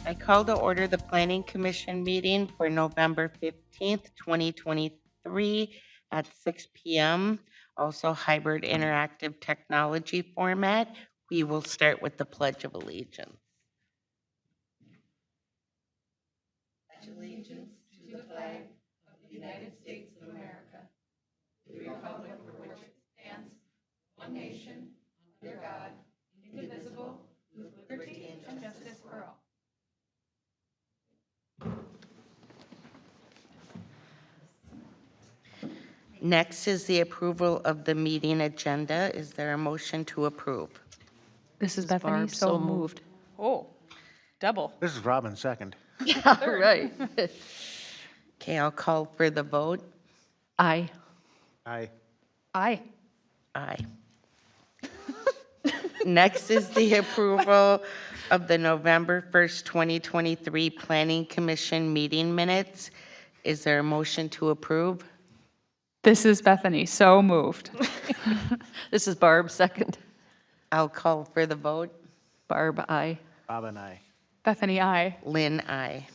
I call to order the Planning Commission meeting for November 15th, 2023 at 6 p.m. Also hybrid interactive technology format. We will start with the Pledge of Allegiance. Pledge allegiance to the flag of the United States of America, the republic for which it stands, one nation, under God, indivisible, with liberty and justice for all. Next is the approval of the meeting agenda. Is there a motion to approve? This is Bethany, Barb, so moved. Oh, double. This is Robin, second. Yeah, right. Okay, I'll call for the vote. Aye. Aye. Aye. Aye. Next is the approval of the November 1st, 2023 Planning Commission meeting minutes. Is there a motion to approve? This is Bethany, so moved. This is Barb, second. I'll call for the vote. Barb, aye. Robin, aye. Bethany, aye. Lynn, aye.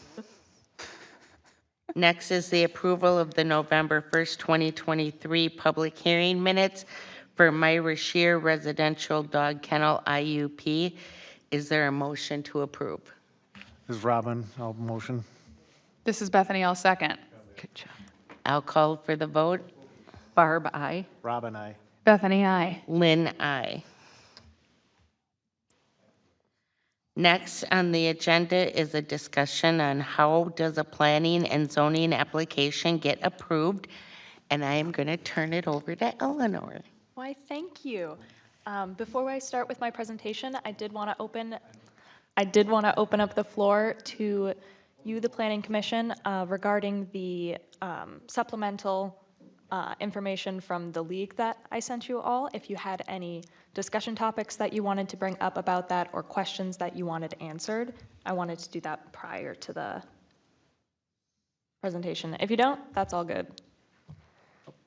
Next is the approval of the November 1st, 2023 public hearing minutes for Myra Shear Residential Dog Kennel IUP. Is there a motion to approve? This is Robin, I'll motion. This is Bethany, I'll second. Good job. I'll call for the vote. Barb, aye. Robin, aye. Bethany, aye. Lynn, aye. Next on the agenda is a discussion on how does a planning and zoning application get approved? And I am going to turn it over to Eleanor. Why, thank you. Before I start with my presentation, I did want to open up the floor to you, the Planning Commission, regarding the supplemental information from the league that I sent you all. If you had any discussion topics that you wanted to bring up about that or questions that you wanted answered, I wanted to do that prior to the presentation. If you don't, that's all good.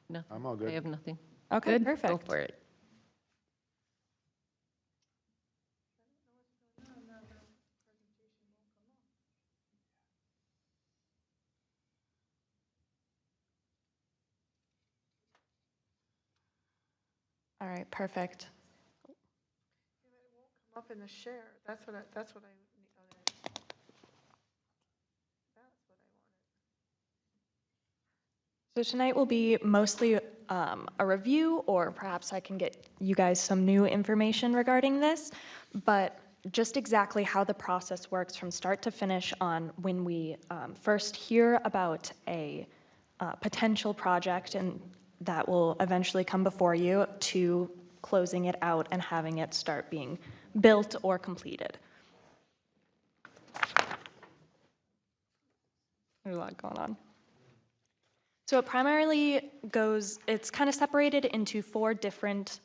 No, I'm all good. I have nothing. Okay, Good. perfect. Go for it. All right, perfect. Up in the share. That's what I. So tonight will be mostly a review, or perhaps I can get you guys some new information regarding this, but just exactly how the process works from start to finish on when we first hear about a potential project and that will eventually come before you to closing it out and having it start being built or completed. There's a lot going on. So it primarily goes, it's kind of separated into 4 different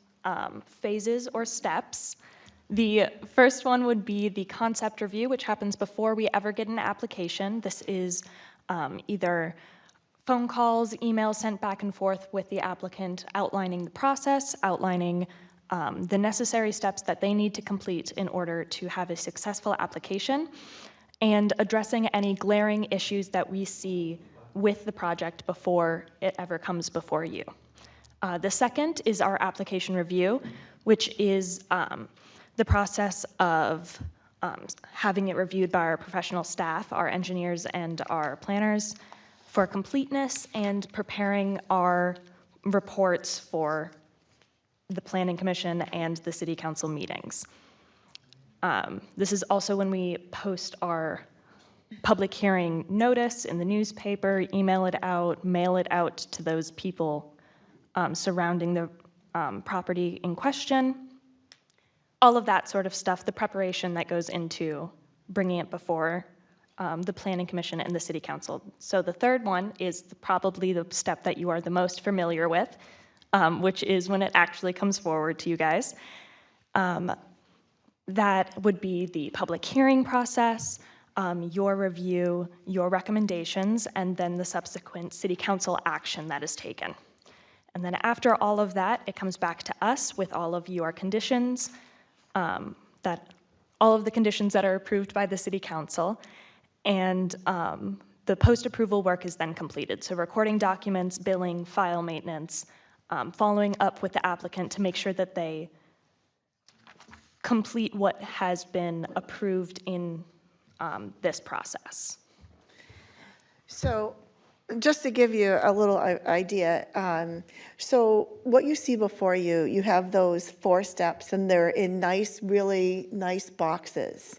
phases or steps. The first one would be the concept review, which happens before we ever get an application. This is either phone calls, emails sent back and forth with the applicant outlining the process, outlining the necessary steps that they need to complete in order to have a successful application, and addressing any glaring issues that we see with the project before it ever comes before you. The second is our application review, which is the process of having it reviewed by our professional staff, our engineers and our planners for completeness, and preparing our reports for the Planning Commission and the City Council meetings. This is also when we post our public hearing notice in the newspaper, email it out, mail it out to those people surrounding the property in question. All of that sort of stuff, the preparation that goes into bringing it before the Planning Commission and the City Council. So the third one is probably the step that you are the most familiar with, which is when it actually comes forward to you guys. That would be the public hearing process, your review, your recommendations, and then the subsequent City Council action that is taken. And then after all of that, it comes back to us with all of your conditions that all of the conditions that are approved by the city council, and the post-approval work is then completed. So recording documents, billing, file maintenance, following up with the applicant to make sure that they complete what has been approved in this process. So just to give you a little idea, so what you see before you, you have those 4 steps and they're in nice, really nice boxes.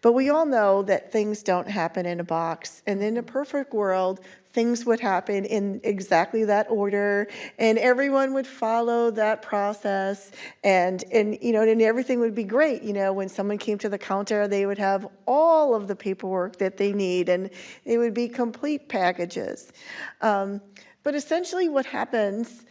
But we all know that things don't happen in a box. And in a perfect world, things would happen in exactly that order, and everyone would follow that process, and you know, and everything would be great. You know, when someone came to the counter, they would have all of the paperwork that they need, and it would be complete packages. But essentially, what happens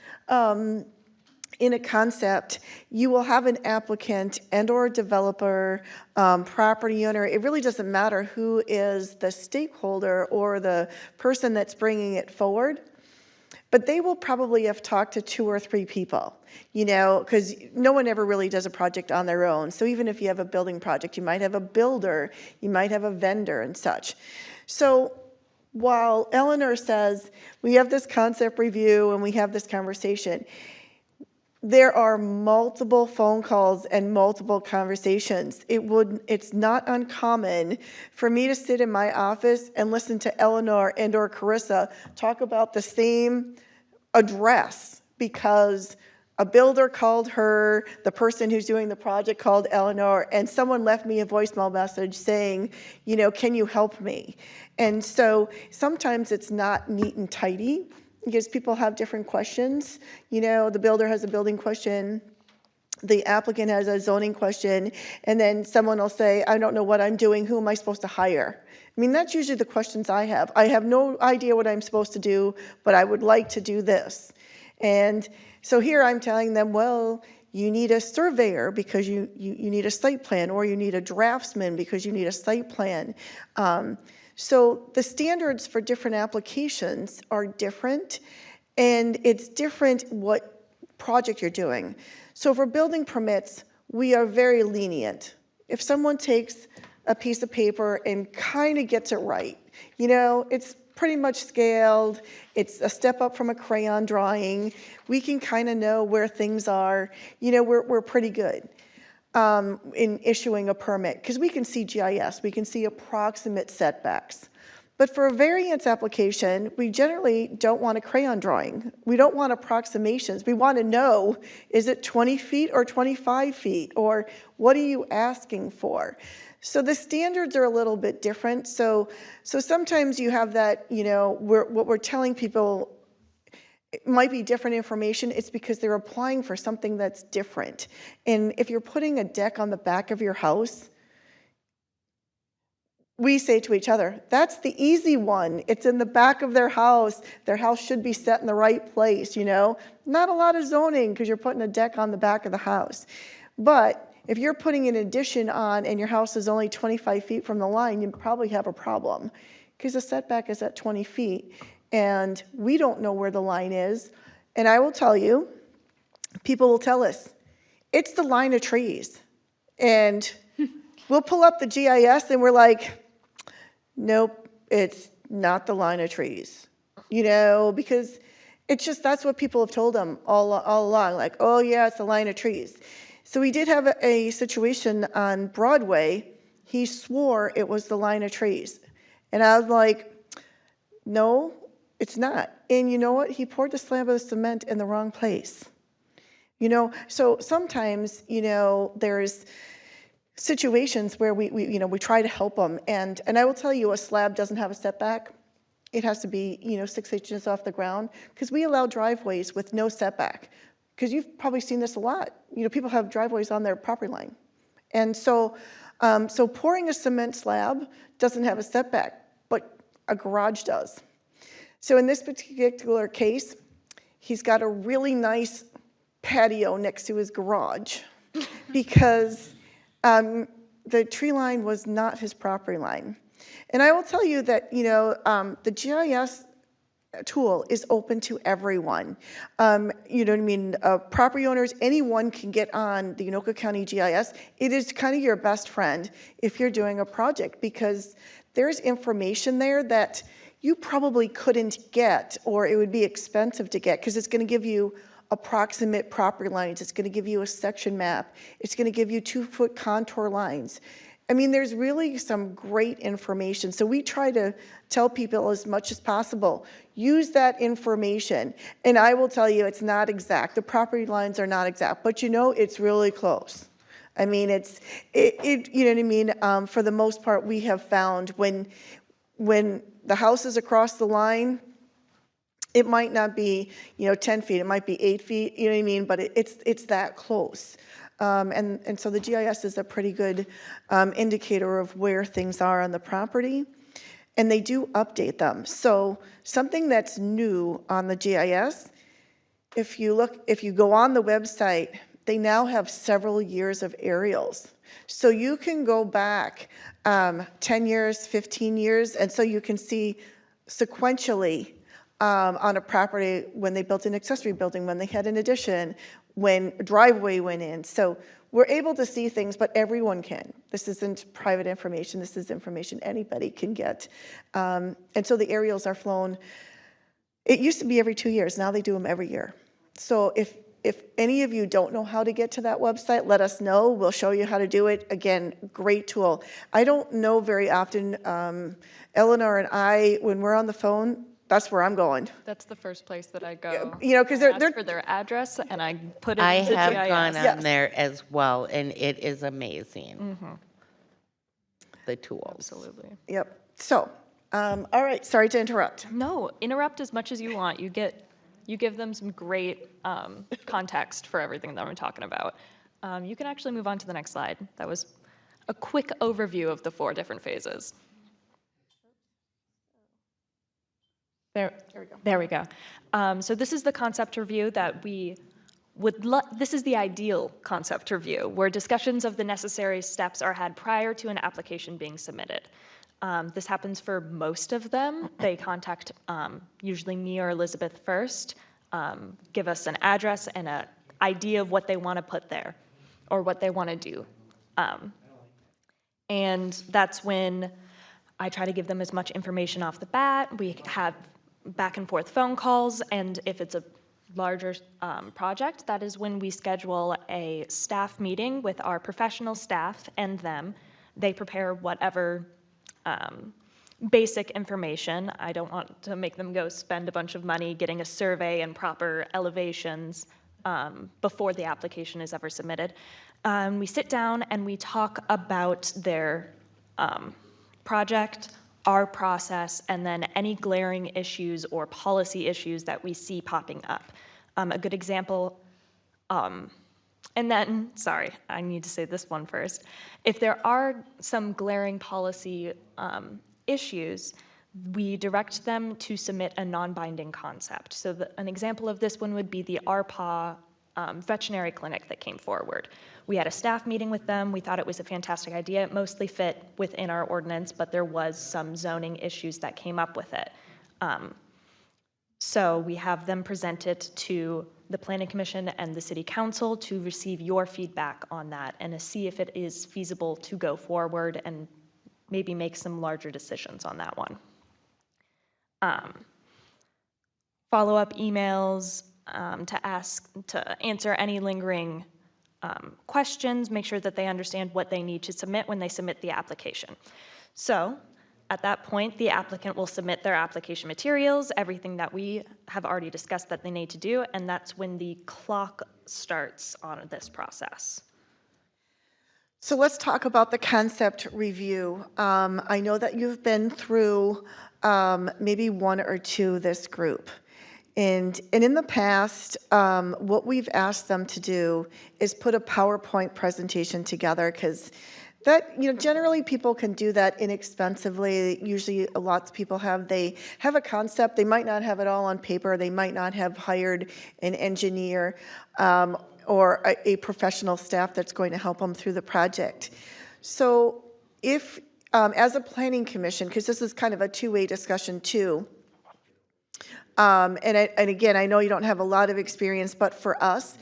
in a concept, you will have an applicant and or a developer, property owner. It really doesn't matter who is the stakeholder or the person that's bringing it forward, but they will probably have talked to 2 or 3 people, you know, because no one ever really does a project on their own. So even if you have a building project, you might have a builder, you might have a vendor and such. So while Eleanor says, we have this concept review and we have this conversation, there are multiple phone calls and multiple conversations. It's not uncommon for me to sit in my office and listen to Eleanor and or Carissa talk about the same address because a builder called her, the person who's doing the project called Eleanor, and someone left me a voicemail message saying, you know, can you help me? And so sometimes it's not neat and tidy, because people have different questions. You know, the builder has a building question, the applicant has a zoning question, and then someone will say, I don't know what I'm doing, who am I supposed to hire? I mean, that's usually the questions I have. I have no idea what I'm supposed to do, but I would like to do this. And so here I'm telling them, well, you need a surveyor because you need a site plan, or you need a draftsman because you need a site plan. So the standards for different applications are different, and it's different what project you're doing. So for building permits, we are very lenient. If someone takes a piece of paper and kind of gets it right, you know, it's pretty much scaled, it's a step up from a crayon drawing, we can kind of know where things are, you know, we're pretty good. In issuing a permit, because we can see GIS, we can see approximate setbacks. But for a variance application, we generally don't want a crayon drawing. We don't want approximations. We want to know, is it 20 feet or 25 feet? Or what are you asking for? So the standards are a little bit different. So sometimes you have that, you know, what we're telling people, it might be different information. It's because they're applying for something that's different. And if you're putting a deck on the back of your house, we say to each other, that's the easy one. It's in the back of their house. Their house should be set in the right place, you know? Not a lot of zoning because you're putting a deck on the back of the house. But if you're putting an addition on and your house is only 25 feet from the line, you probably have a problem because the setback is at 20 feet. And we don't know where the line is. And I will tell you, people will tell us, it's the line of trees. And we'll pull up the GIS and we're like, nope, it's not the line of trees. You know, because it's just, that's what people have told them all along. Like, oh yeah, it's the line of trees. So we did have a situation on Broadway. He swore it was the line of trees. And I was like, no, it's not. And you know what? He poured the slab of cement in the wrong place. You know, so sometimes, you know, there's situations where we try to help them. And I will tell you, a slab doesn't have a setback. It has to be, you know, 6 inches off the ground, because we allow driveways with no setback. Because you've probably seen this a lot. You know, people have driveways on their property line. And so pouring a cement slab doesn't have a setback, but a garage does. So in this particular case, he's got a really nice patio next to his garage because the tree line was not his property line. And I will tell you that, you know, the GIS tool is open to everyone. You know what I mean? Property owners, anyone can get on the Anoka County GIS. It is kind of your best friend if you're doing a project, because there's information there that you probably couldn't get, or it would be expensive to get, because it's going to give you approximate property lines. It's going to give you a section map. It's going to give you 2-foot contour lines. I mean, there's really some great information. So we try to tell people as much as possible, use that information. And I will tell you, it's not exact. The property lines are not exact, but you know, it's really close. I mean, you know what I mean? For the most part, we have found when the house is across the line, it might not be, 10 feet, it might be 8 feet, you know what I mean? But it's that close. And so the GIS is a pretty good indicator of where things are on the property. And they do update them. So something that's new on the GIS, if you go on the website, they now have several years of aerials. So you can go back 10 years, 15 years, and so you can see sequentially on a property when they built an accessory building, when they had an addition, when a driveway went in. So we're able to see things, but everyone can. This isn't private information. This is information anybody can get. And so the aerials are flown. It used to be every 2 years. Now they do them every year. So if any of you don't know how to get to that website, let us know. We'll show you how to do it. Again, great tool. I don't know very often, Eleanor and I, when we're on the phone, that's where I'm going. That's the first place that I go. Because I ask they're for their address and I put it I into have GIS. gone Yes. on there as well, and it is amazing. The tools. Absolutely. Yep. So, all right, sorry to interrupt. No, interrupt as much as you want. You give them some great context for everything that I'm talking about. You can actually move on to the next slide. That was a quick overview of the 4 different phases. There we go. So this is the concept review that we this is the ideal concept review, where discussions of the necessary steps are had prior to an application being submitted. This happens for most of them. They contact usually me or Elizabeth first, give us an address and an idea of what they want to put there or what they want to do. And that's when I try to give them as much information off the bat. We have back and forth phone calls, and if it's a larger project, that is when we schedule a staff meeting with our professional staff and them. They prepare whatever basic information. I don't want to make them go spend a bunch of money getting a survey and proper elevations before the application is ever submitted. We sit down and we talk about their project, our process, and then any glaring issues or policy issues that we see popping up. A good example, and then, sorry, I need to say this one first. If there are some glaring policy issues, we direct them to submit a non-binding concept. So an example of this one would be the ARPA veterinary clinic that came forward. We had a staff meeting with them. We thought it was a fantastic idea. It mostly fit within our ordinance, but there was some zoning issues that came up with it. So we have them present it to the Planning Commission and the City Council to receive your feedback on that and to see if it is feasible to go forward and maybe make some larger decisions on that one. Follow-up emails to answer any lingering questions, make sure that they understand what they need to submit when they submit the application. So at that point, the applicant will submit their application materials, everything that we have already discussed that they need to do, and that's when the clock starts on this process. So let's talk about the concept review. I know that you've been through maybe 1 or 2 this group. And in the past, what we've asked them to do is put a PowerPoint presentation together, because that, generally people can do that inexpensively. Usually lots of people they have a concept. They might not have it all on paper. They might not have hired an engineer or a professional staff that's going to help them through the project. So if, as a planning commission, because this is kind of a 2-way discussion too, And again, I know you don't have a lot of experience, but for us,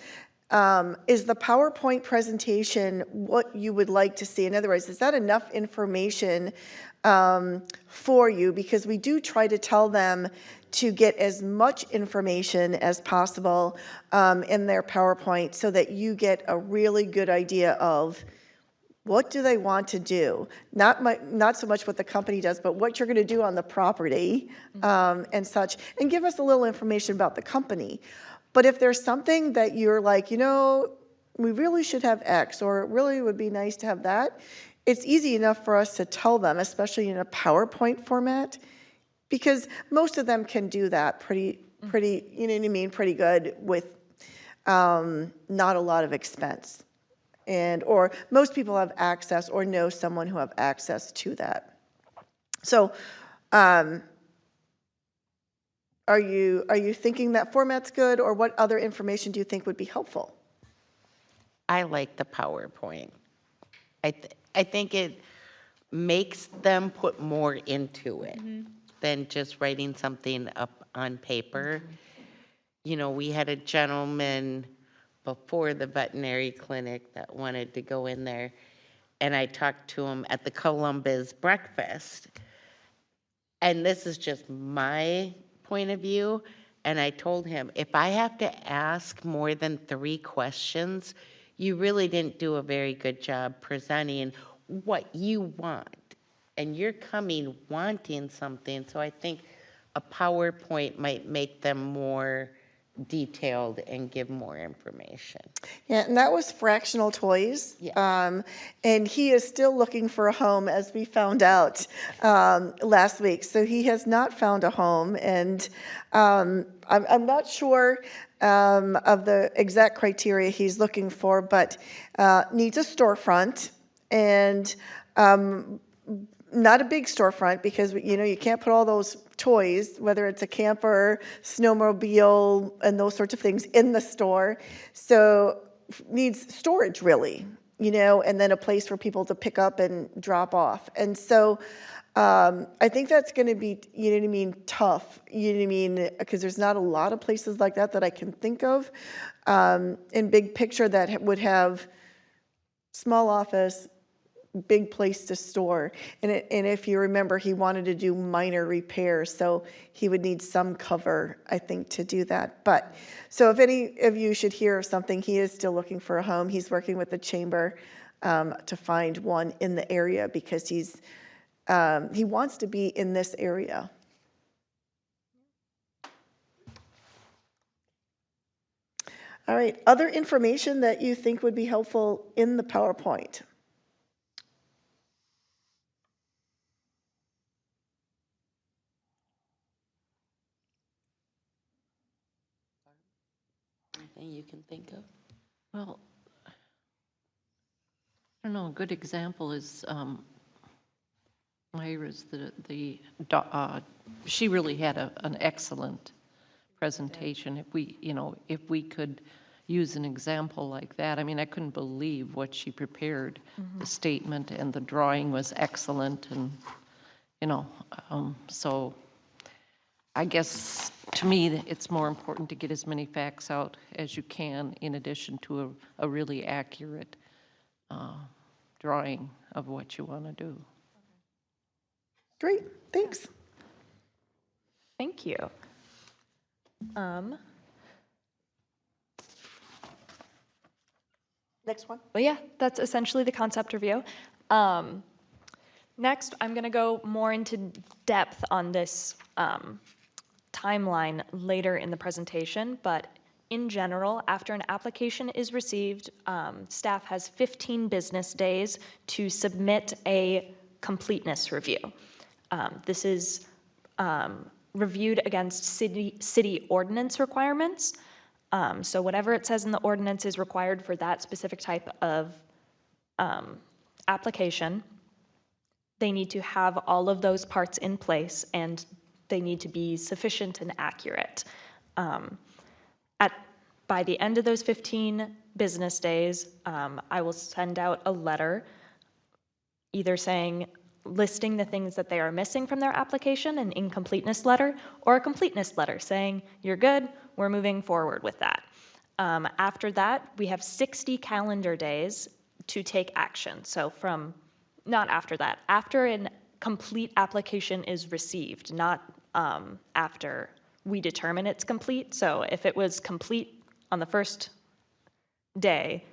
is the PowerPoint presentation what you would like to see? In other words, is that enough information for you? Because we do try to tell them to get as much information as possible in their PowerPoint so that you get a really good idea of what do they want to do? Not so much what the company does, but what you're going to do on the property and such, and give us a little information about the company. But if there's something that you're like, we really should have X, or it really would be nice to have that, it's easy enough for us to tell them, especially in a PowerPoint format, because most of them can do that pretty, you know what I mean, pretty good with not a lot of expense. Or most people have access or know someone who have access to that. So are you thinking that format's good, or what other information do you think would be helpful? I like the PowerPoint. I think it makes them put more into it than just writing something up on paper. We had a gentleman before the veterinary clinic that wanted to go in there, and I talked to him at the Columbus breakfast. And this is just my point of view. And I told him, if I have to ask more than 3 questions, you really didn't do a very good job presenting what you want. And you're coming wanting something. So I think a PowerPoint might make them more detailed and give more information. Yeah, and that was Fractional Toys. Yeah. And he is still looking for a home, as we found out last week. So he has not found a home, and I'm not sure of the exact criteria he's looking for, but needs a storefront, and not a big storefront, because you can't put all those toys, whether it's a camper, snowmobile, and those sorts of things, in the store. So needs storage, really, and then a place for people to pick up and drop off. And so I think that's going to be, tough, because there's not a lot of places like that I can think of in big picture that would have small office, big place to store. And if you remember, he wanted to do minor repairs, so he would need some cover, I think, to do that. But so if any of you should hear of something, he is still looking for a home. He's working with the chamber to find one in the area, because he wants to be in this area. All right, other information that you think would be helpful in the PowerPoint? Anything you can think of? Well, I don't know, a good example is Myra's, she really had an excellent presentation. If we could use an example like that, I mean, I couldn't believe what she prepared. The statement and the drawing was excellent, and, so I guess, to me, it's more important to get as many facts out as you can, in addition to a really accurate drawing of what you want to do. Great, thanks. Thank you. Next one. Well, yeah, that's essentially the concept review. Next, I'm going to go more into depth on this timeline later in the presentation, but in general, after an application is received, staff has 15 business days to submit a completeness review. This is reviewed against city ordinance requirements. So whatever it says in the ordinance is required for that specific type of application. They need to have all of those parts in place, and they need to be sufficient and accurate. By the end of those 15 business days, I will send out a letter either saying, listing the things that they are missing from their application, an incompleteness letter, or a completeness letter saying, you're good, we're moving forward with that. After that, we have 60 calendar days to take action. So not after that, after a complete application is received, not after we determine it's complete. So if it was complete on the first day,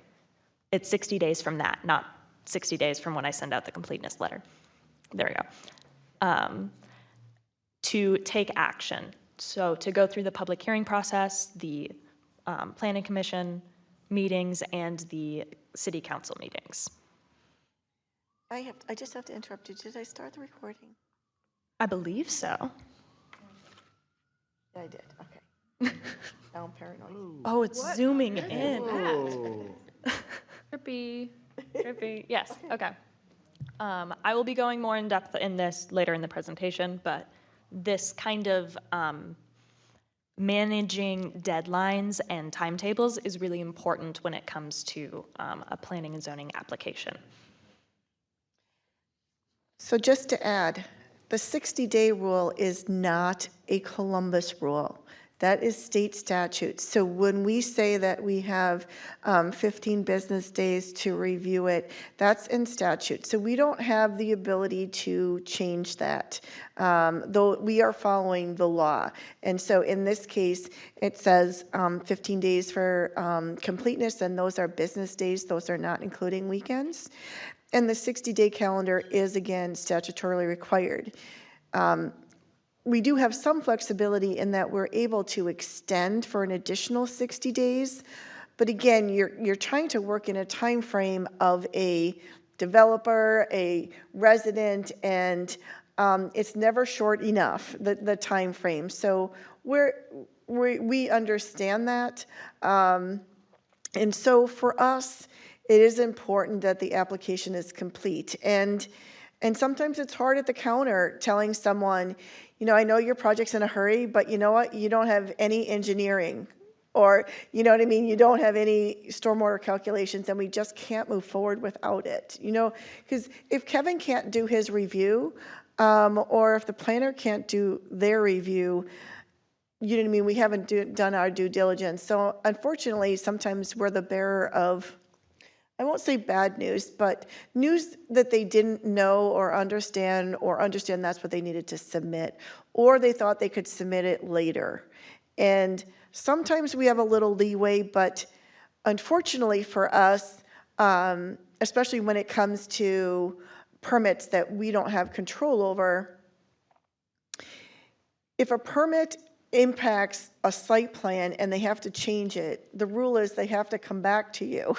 it's 60 days from that, not 60 days from when I send out the completeness letter. There we go. To take action. So to go through the public hearing process, the planning commission meetings, and the city council meetings. I just have to interrupt you. Did I start the recording? I believe so. Yeah, I did, okay. Now I'm paranoid. Oh, it's zooming in. Trippy. Trippy. Yes, okay. I will be going more in depth in this later in the presentation, but this kind of managing deadlines and timetables is really important when it comes to a planning and zoning application. So just to add, the 60-day rule is not a Columbus rule. That is state statute. So when we say that we have 15 business days to review it, that's in statute. So we don't have the ability to change that, though we are following the law. And so in this case, it says 15 days for completeness, and those are business days. Those are not including weekends. And the 60-day calendar is, again, statutorily required. We do have some flexibility in that we're able to extend for an additional 60 days. But again, you're trying to work in a time frame of a developer, a resident, and it's never short enough, the time frame. So we understand that. And so for us, it is important that the application is complete. And sometimes it's hard at the counter telling someone, you know, I know your project's in a hurry, but you know what? You don't have any engineering, or, you know what I mean? You don't have any stormwater calculations, and we just can't move forward without it. You know, because if Kevin can't do his review, or if the planner can't do their review, you know what I mean? We haven't done our due diligence. So unfortunately, sometimes we're the bearer of, I won't say bad news, but news that they didn't know or understand that's what they needed to submit, or they thought they could submit it later. And sometimes we have a little leeway, but unfortunately for us, especially when it comes to permits that we don't have control over, if a permit impacts a site plan and they have to change it, the rule is they have to come back to you.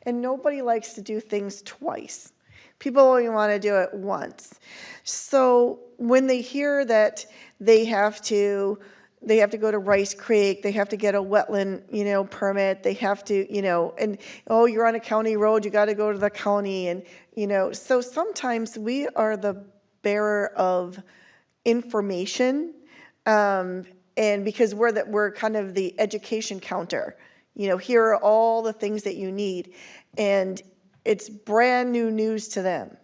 And nobody likes to do things twice. People only want to do it once. So when they hear that they have to go to Rice Creek, they have to get a wetland, permit, they have to, and, oh, you're on a county road, you got to go to the county, and, so sometimes we are the bearer of information, and because we're kind of the education counter, here are all the things that you need, and it's brand new news to them.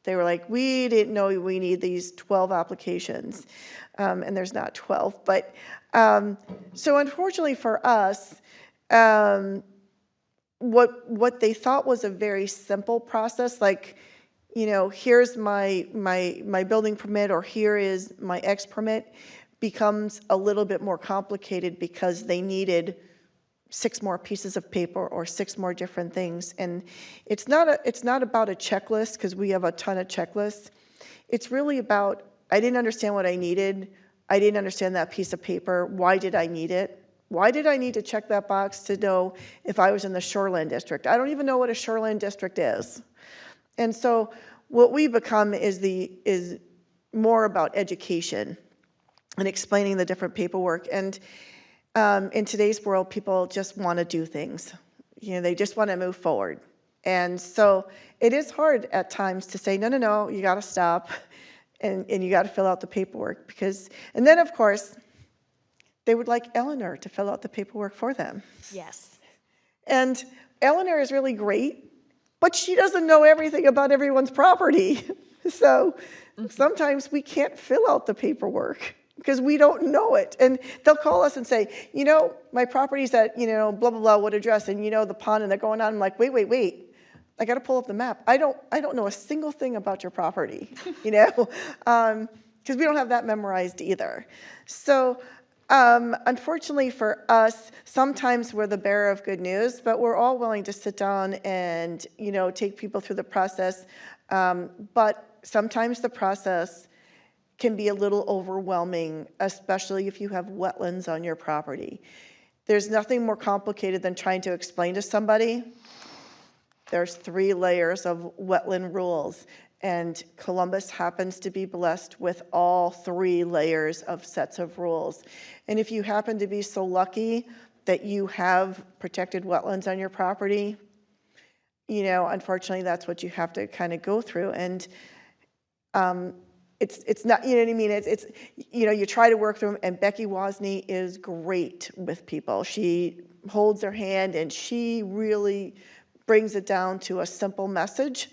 They were like, we didn't know we need these 12 applications, and there's not 12, but so unfortunately for us, what they thought was a very simple process, like, here's my building permit, or here is my X permit, becomes a little bit more complicated because they needed 6 more pieces of paper or 6 more different things. And it's not about a checklist, because we have a ton of checklists. It's really about, I didn't understand what I needed. I didn't understand that piece of paper. Why did I need it? Why did I need to check that box to know if I was in the shoreline district? I don't even know what a shoreline district is. And so what we become is more about education and explaining the different paperwork. And in today's world, people just want to do things. They just want to move forward. And so it is hard at times to say, no, you got to stop, and you got to fill out the paperwork. And then, of course, they would like Eleanor to fill out the paperwork for them. Yes. And Eleanor is really great, but she doesn't know everything about everyone's property. So sometimes we can't fill out the paperwork because we don't know it. And they'll call us and say, my property's at, blah, blah, blah, what address, and the pond, and they're going on. I'm like, wait. I got to pull up the map. I don't know a single thing about your property, because we don't have that memorized either. So unfortunately for us, sometimes we're the bearer of good news, but we're all willing to sit down and, take people through the process. But sometimes the process can be a little overwhelming, especially if you have wetlands on your property. There's nothing more complicated than trying to explain to somebody. There's 3 layers of wetland rules, and Columbus happens to be blessed with all 3 layers of sets of rules. And if you happen to be so lucky that you have protected wetlands on your property, unfortunately, that's what you have to kind of go through. And it's not, you know what I mean? It's you try to work through them, and Becky Wozni is great with people. She holds their hand, and she really brings it down to a simple message.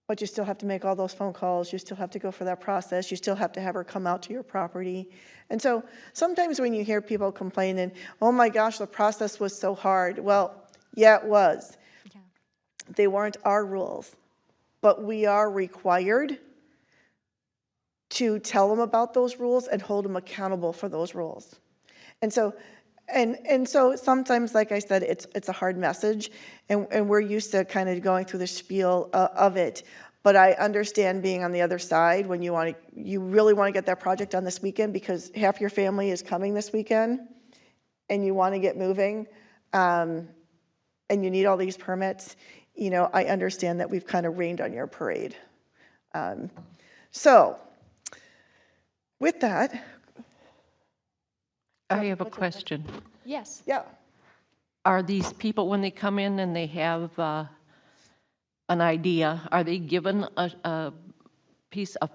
But you still have to make all those phone calls. You still have to go for that process. You still have to have her come out to your property. And so sometimes when you hear people complaining, oh my gosh, the process was so hard. Well, yeah, it was. Yeah. They weren't our rules, but we are required to tell them about those rules and hold them accountable for those rules. And so sometimes, like I said, it's a hard message, and we're used to kind of going through the spiel of it. But I understand being on the other side when you really want to get that project done this weekend because half your family is coming this weekend, and you want to get moving, and you need all these permits. I understand that we've kind of rained on your parade. So, with that. I have a question. Yes. Yeah. Are these people, when they come in and they have an idea, are they given a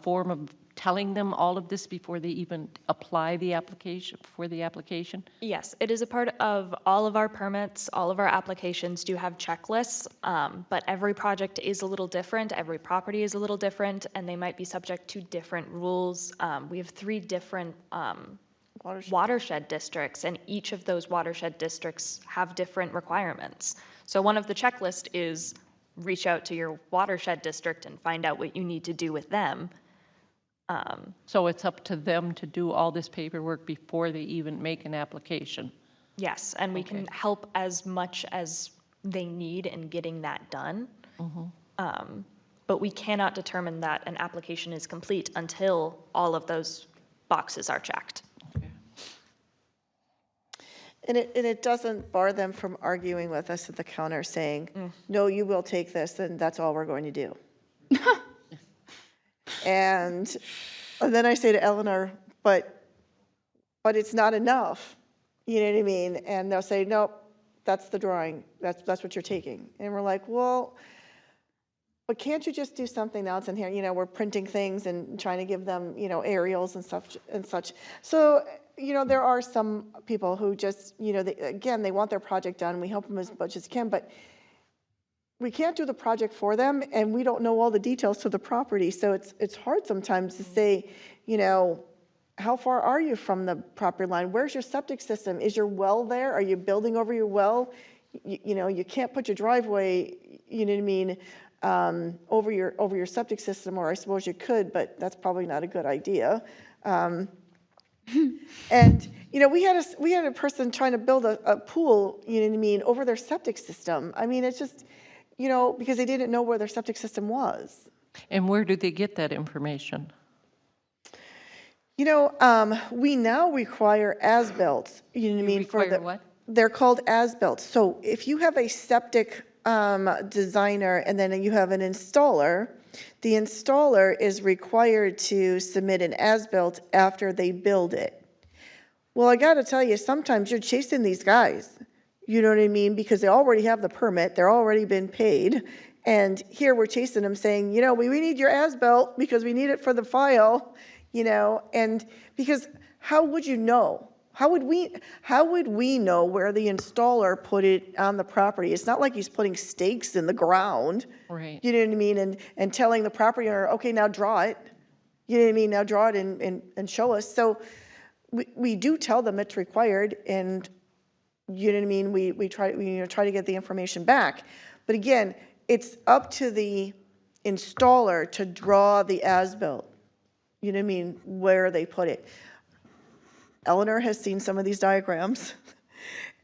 form of telling them all of this before they even apply the application, for the application? Yes, it is a part of all of our permits. All of our applications do have checklists, but every project is a little different. Every property is a little different, and they might be subject to different rules. We have 3 different watershed districts, and each of those watershed districts have different requirements. So one of the checklists is reach out to your watershed district and find out what you need to do with them. So it's up to them to do all this paperwork before they even make an application? Yes, and we can help as much as they need in getting that done. But we cannot determine that an application is complete until all of those boxes are checked. And it doesn't bar them from arguing with us at the counter saying, no, you will take this, and that's all we're going to do. And then I say to Eleanor, but it's not enough. You know what I mean? And they'll say, nope, that's the drawing. That's what you're taking. And we're like, well, but can't you just do something else in here? We're printing things and trying to give them, aerials and stuff and such. So, there are some people who just, they want their project done. We help them as much as we can, but we can't do the project for them, and we don't know all the details to the property. So it's hard sometimes to say, how far are you from the property line? Where's your septic system? Is your well there? Are you building over your well? You can't put your driveway, you know what I mean, over your septic system, or I suppose you could, but that's probably not a good idea. And we had a person trying to build a pool, you know what I mean, over their septic system. I mean, it's just, because they didn't know where their septic system was. And where do they get that information? We now require as-built, you know what I mean? Require what? They're called as-built. So if you have a septic designer and then you have an installer, the installer is required to submit an as-built after they build it. Well, I got to tell you, sometimes you're chasing these guys, you know what I mean? Because they already have the permit, they're already been paid, and here we're chasing them saying, we need your as-built because we need it for the file, and because how would you know? how would we know where the installer put it on the property? It's not like he's putting stakes in the ground. Right. You know what I mean? And telling the property owner, okay, now draw it. You know what I mean? Now draw it and show us. So we do tell them it's required, and you know what I mean? We try to get the information back. But again, it's up to the installer to draw the as-built. You know what I mean? Where they put it. Eleanor has seen some of these diagrams,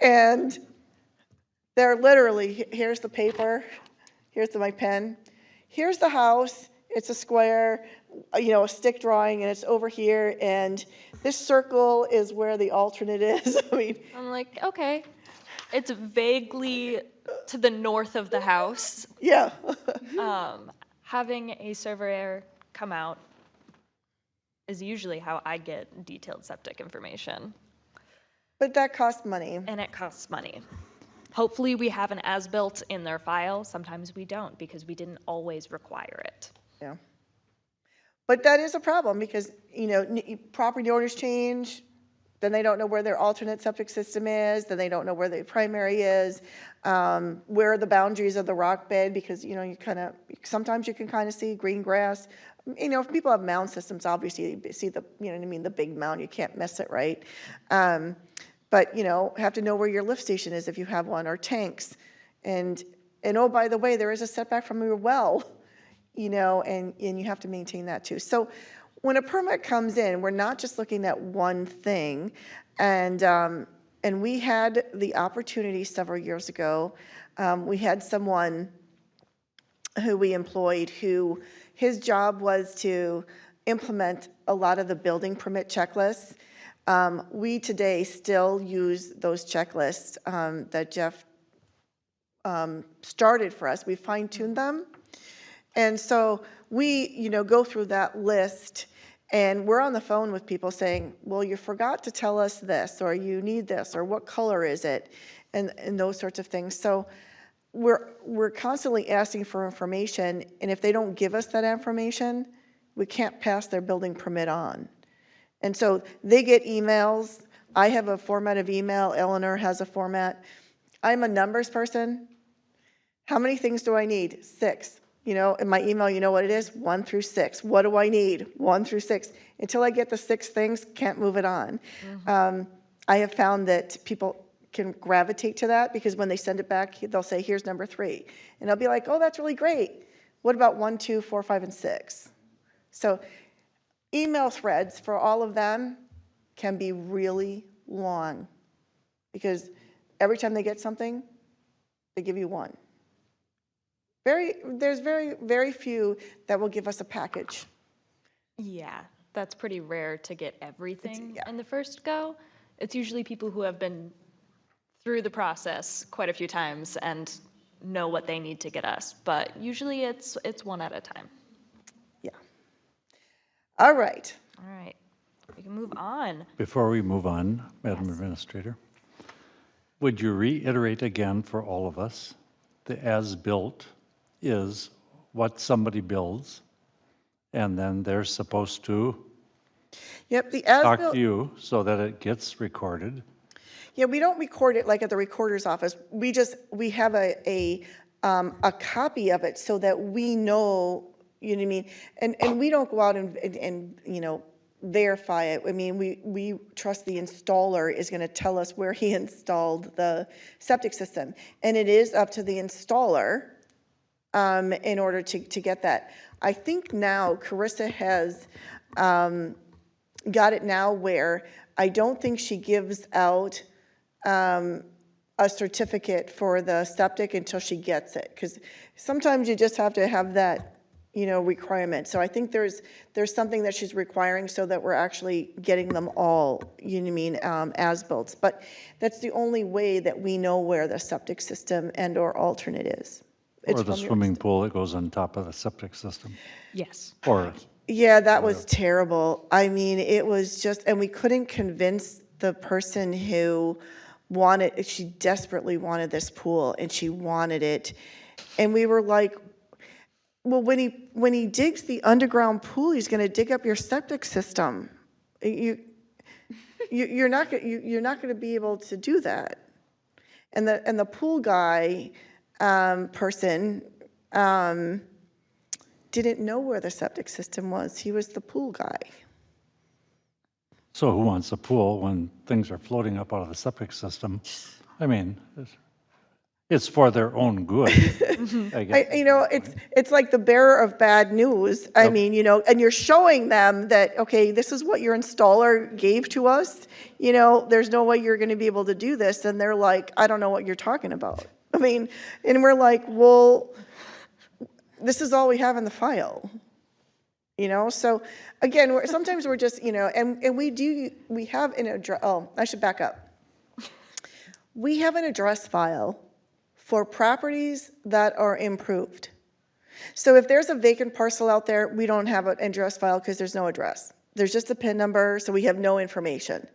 and they're literally, here's the paper, here's my pen, here's the house, it's a square, you know, a stick drawing, and it's over here, and this circle is where the alternate is. I mean, I'm like, okay, it's vaguely to the north of the house. yeah. Having a surveyor come out is usually how I get detailed septic information, But that costs money. and it costs money. Hopefully, we have an as-built in their file. Sometimes we don't, because we didn't always require it. Yeah. But that is a problem because, you know, property owners change, then they don't know where their alternate septic system is, then they don't know where the primary is, where are the boundaries of the rock bed, because, you know, sometimes you can kind of see green grass. You know, if people have mound systems, obviously you see the, you know what I mean, the big mound, you can't miss it, right? But, you know, have to know where your lift station is if you have one, or tanks. And oh, by the way, there is a setback from your well, you know, and you have to maintain that too. So when a permit comes in, we're not just looking at one thing. And we had the opportunity several years ago, we had someone who we employed who his job was to implement a lot of the building permit checklists. We today still use those checklists that Jeff started for us. We fine-tuned them. And so we, you know, go through that list, and we're on the phone with people saying, well, you forgot to tell us this, or you need this, or what color is it, and those sorts of things. So we're constantly asking for information, and if they don't give us that information, we can't pass their building permit on. And so they get emails. I have a format of email. Eleanor has a format. I'm a numbers person. How many things do I need? 6. You know, in my email, you know what it is? 1 through 6. What do I need? 1 through 6. Until I get the 6 things, can't move it on. I have found that people can gravitate to that, because when they send it back, they'll say, here's number 3. And I'll be like, oh, that's really great. What about 1, 2, 4, 5, and 6? So email threads for all of them can be really long, because every time they get something, they give you 1. There's very few that will give us a package. Yeah, that's pretty rare to get everything yeah. in the first go. It's usually people who have been through the process quite a few times and know what they need to get us, but usually it's one at a time. Yeah. All right. All right, we can move on. Before we move on, Madam Administrator, would you reiterate again for all of us, the as-built is what somebody builds, and then they're supposed to Yep, the talk as-built. to you so that it gets recorded. Yeah, we don't record it like at the recorder's office. We have a copy of it so that we know, you know what I mean? And we don't go out and you know, verify it. I mean, we trust the installer is going to tell us where he installed the septic system. And it is up to the installer in order to get that. I think now Carissa has got it now where I don't think she gives out a certificate for the septic until she gets it, because sometimes you just have to have that, you know, requirement. So I think there's something that she's requiring so that we're actually getting them all, you know what I mean, as-built. But that's the only way that we know where the septic system and or alternate is. Or the swimming pool that goes on top of the septic system. Yes. Or, Yeah, that was terrible. I mean, it was just, and we couldn't convince the person who wanted, she desperately wanted this pool, and she wanted it. And we were like, well, when he digs the underground pool, he's going to dig up your septic system. you're not, you're not going to be able to do that. And the pool guy person didn't know where the septic system was. He was the pool guy. So who wants a pool when things are floating up out of the septic system? I mean, it's for their own good, I guess. You know, it's like the bearer of bad news. I Yep. mean, you know, and you're showing them that, okay, this is what your installer gave to us. You know, there's no way you're going to be able to do this. And they're like, I don't know what you're talking about. I mean, and we're like, well, this is all we have in the file. You know, so again, sometimes we're just, you know, and we have an address, oh, I should back up. We have an address file for properties that are improved. So if there's a vacant parcel out there, we don't have an address file because there's no address. There's just a PIN number, so we have no information.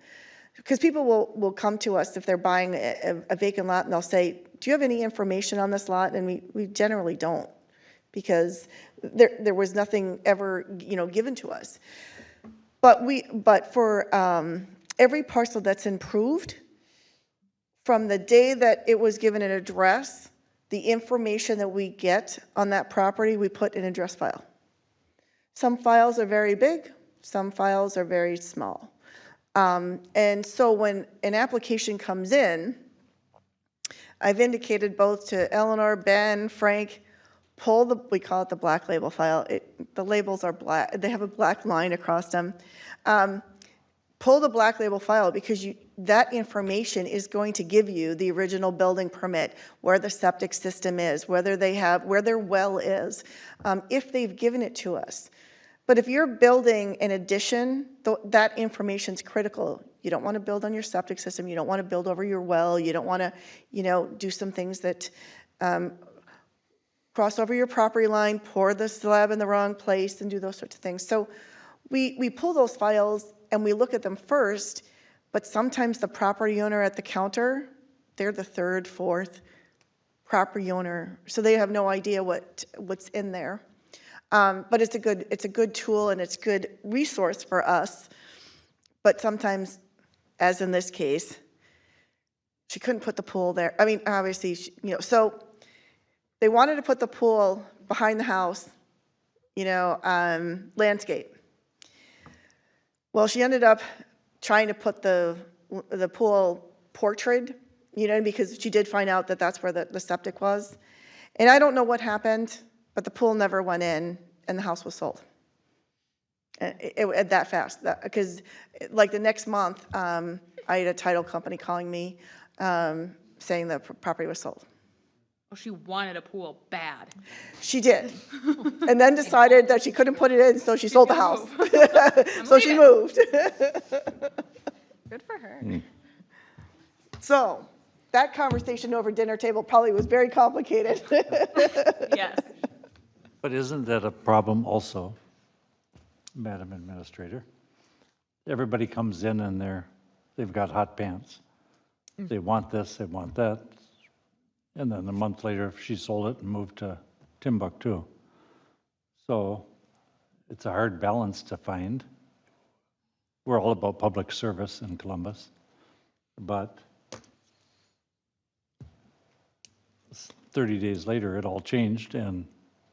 Because people will come to us if they're buying a vacant lot and they'll say, do you have any information on this lot? And we generally don't, because there was nothing ever, you know, given to us. But for every parcel that's improved, from the day that it was given an address, the information that we get on that property, we put in an address file. Some files are very big, some files are very small. And so when an application comes in, I've indicated both to Eleanor, Ben, Frank, pull the, we call it the black label file. The labels are black, they have a black line across them. Pull the black label file because that information is going to give you the original building permit, where the septic system is, where their well is, if they've given it to us. But if you're building an addition, that information's critical. You don't want to build on your septic system. You don't want to build over your well. You don't want to, you know, do some things that cross over your property line, pour the slab in the wrong place, and do those sorts of things. So we pull those files and we look at them first, but sometimes the property owner at the counter, they're the third, fourth property owner, so they have no idea what's in there. But it's a good tool and it's a good resource for us. But sometimes, as in this case, she couldn't put the pool there. I mean, obviously, you know, so they wanted to put the pool behind the house, you know, landscape. Well, she ended up trying to put the pool portrait, you know, because she did find out that that's where the septic was. And I don't know what happened, but the pool never went in and the house was sold. It that fast, because like the next month, I had a title company calling me saying the property was sold. Oh, she wanted a pool bad. She did. And then decided that she couldn't put it in, so she sold the house. So she leaving. moved. Good for her. So that conversation over dinner table probably was very complicated. Yes. But isn't that a problem also, Madam Administrator? Everybody comes in and they've got hot pants. They want this, they want that. And then a month later, she sold it and moved to Timbuktu. So it's a hard balance to find. We're all about public service in Columbus, but 30 days later, it all changed and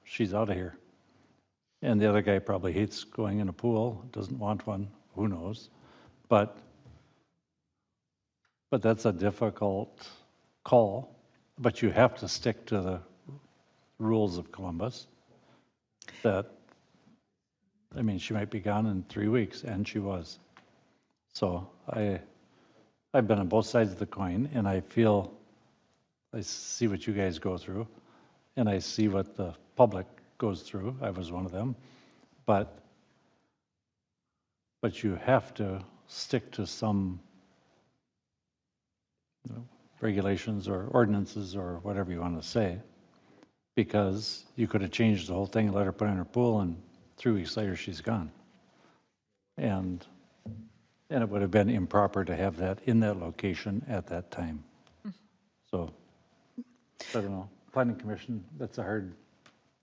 she's out of here. And the other guy probably hates going in a pool, doesn't want one, who knows? But that's a difficult call. But you have to stick to the rules of Columbus. That, I mean, she might be gone in 3 weeks, and she was. So I've been on both sides of the coin, and I see what you guys go through, and I see what the public goes through. I was one of them. But you have to stick to some, you know, regulations or ordinances or whatever you want to say, because you could have changed the whole thing and let her put in her pool, and 3 weeks later she's gone. And it would have been improper to have that in that location at that time. So, I don't know, Planning Commission, that's a hard,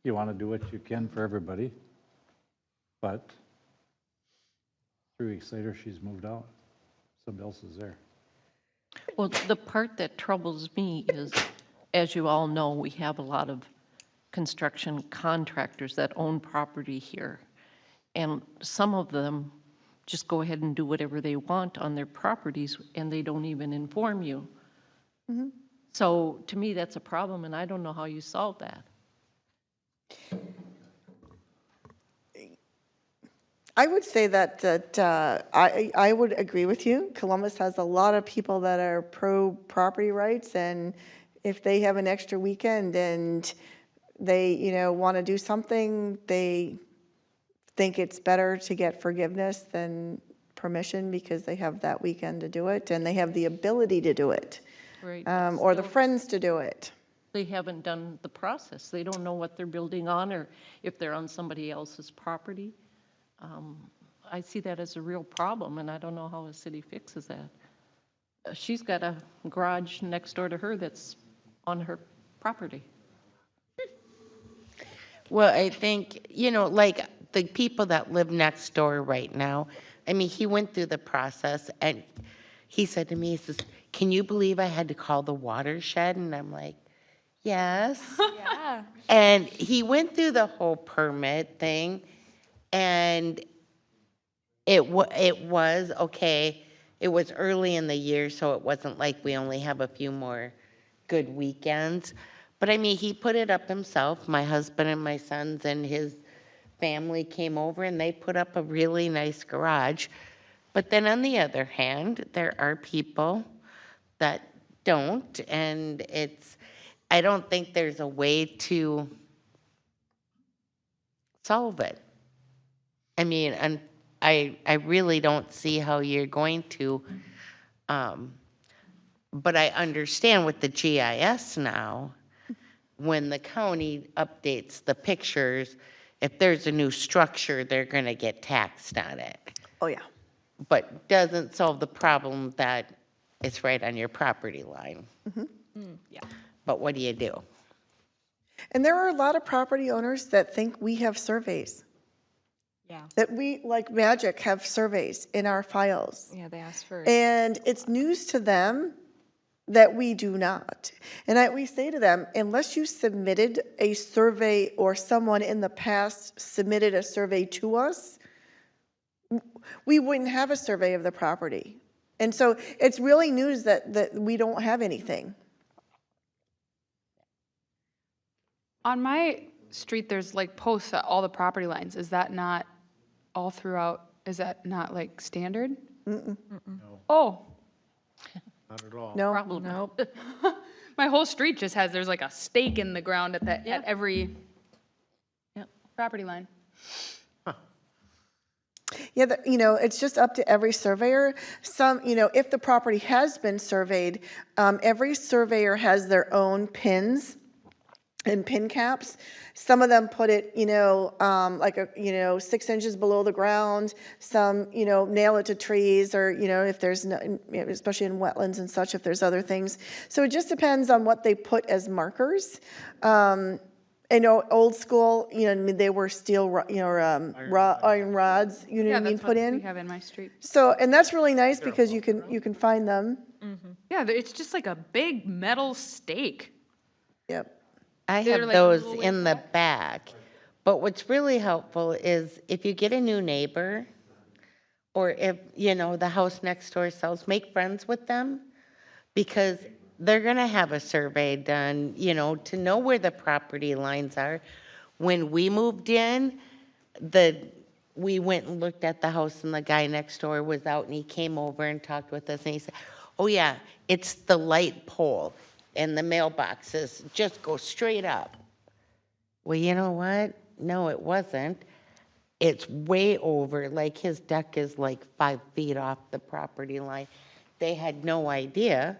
you want to do what you can for everybody, but 3 weeks later she's moved out. Somebody else is there. Well, the part that troubles me is, as you all know, we have a lot of construction contractors that own property here. And some of them just go ahead and do whatever they want on their properties, and they don't even inform you. So to me, that's a problem, and I don't know how you solve that. I would say that I would agree with you. Columbus has a lot of people that are pro property rights, and if they have an extra weekend and they, want to do something, they think it's better to get forgiveness than permission because they have that weekend to do it, and they have the ability to do it, Right. or the Still, friends to do it. they haven't done the process. They don't know what they're building on, or if they're on somebody else's property. I see that as a real problem, and I don't know how a city fixes that. She's got a garage next door to her that's on her property. Well, I think, like the people that live next door right now, I mean, he went through the process and he said to me, he says, can you believe I had to call the watershed? And I'm like, yes. Yeah. And he went through the whole permit thing, and it was okay. It was early in the year, so it wasn't like we only have a few more good weekends. But I mean, he put it up himself. My husband and my sons and his family came over, and they put up a really nice garage. But then on the other hand, there are people that don't, and I don't think there's a way to solve it. I mean, and I really don't see how you're going to, but I understand with the GIS now, when the county updates the pictures, if there's a new structure, they're gonna get taxed on it. Oh, yeah. But doesn't solve the problem that it's right on your property line. Yeah. But what do you do? And there are a lot of property owners that think we have surveys, Yeah. that we, like magic, have surveys in our files. Yeah, they asked for. And it's news to them that we do not. And we say to them, unless you submitted a survey or someone in the past submitted a survey to us, we wouldn't have a survey of the property. And so it's really news that we don't have anything. On my street, there's like posts at all the property lines. Is that not all throughout? Is that not like standard? Oh, Not at all. No, Problem. Nope. my whole street just has, there's like a stake in the ground at every Yep. property line. yeah, it's just up to every surveyor. Some, if the property has been surveyed, every surveyor has their own pins and pin caps. Some of them put it, like 6 inches below the ground. Some, nail it to trees, or, if there's no, especially in wetlands and such, if there's other things. So it just depends on what they put as markers. Old school, they were steel, iron rods, Yeah, that's put what we in. have in my street. So, and that's really nice because you can find them. Yeah, it's just like a big metal stake. Yep. I They're have like a those little in the back. But what's really helpful is if you get a new neighbor, or if, the house next door sells, make friends with them, because they're gonna have a survey done, to know where the property lines are. When we moved in, we went and looked at the house, and the guy next door was out, and he came over and talked with us, and he said, oh yeah, it's the light pole, and the mailboxes just go straight up. Well, you know what? No, it wasn't. It's way over, like his deck is like 5 feet off the property line. They had no idea,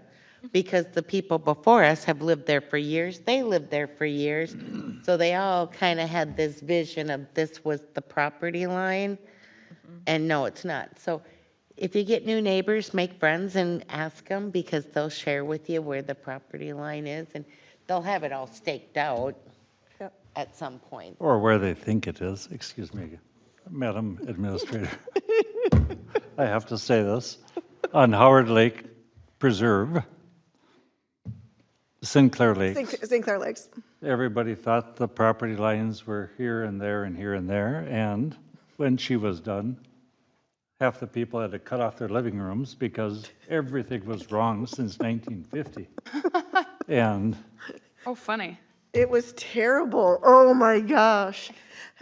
because the people before us have lived there for years. They lived there for years. So they all kind of had this vision of this was the property line. And no, it's not. So if you get new neighbors, make friends and ask them, because they'll share with you where the property line is, and they'll have it all staked out Yep. at some point. Or where they think it is. Excuse me, Madam Administrator. I have to say this. on Howard Lake Preserve, Sinclair Lakes. Sinclair Lakes. Everybody thought the property lines were here and there and here and there, and when she was done, half the people had to cut off their living rooms because everything was wrong since 1950. And Oh, funny. It was terrible. Oh my gosh.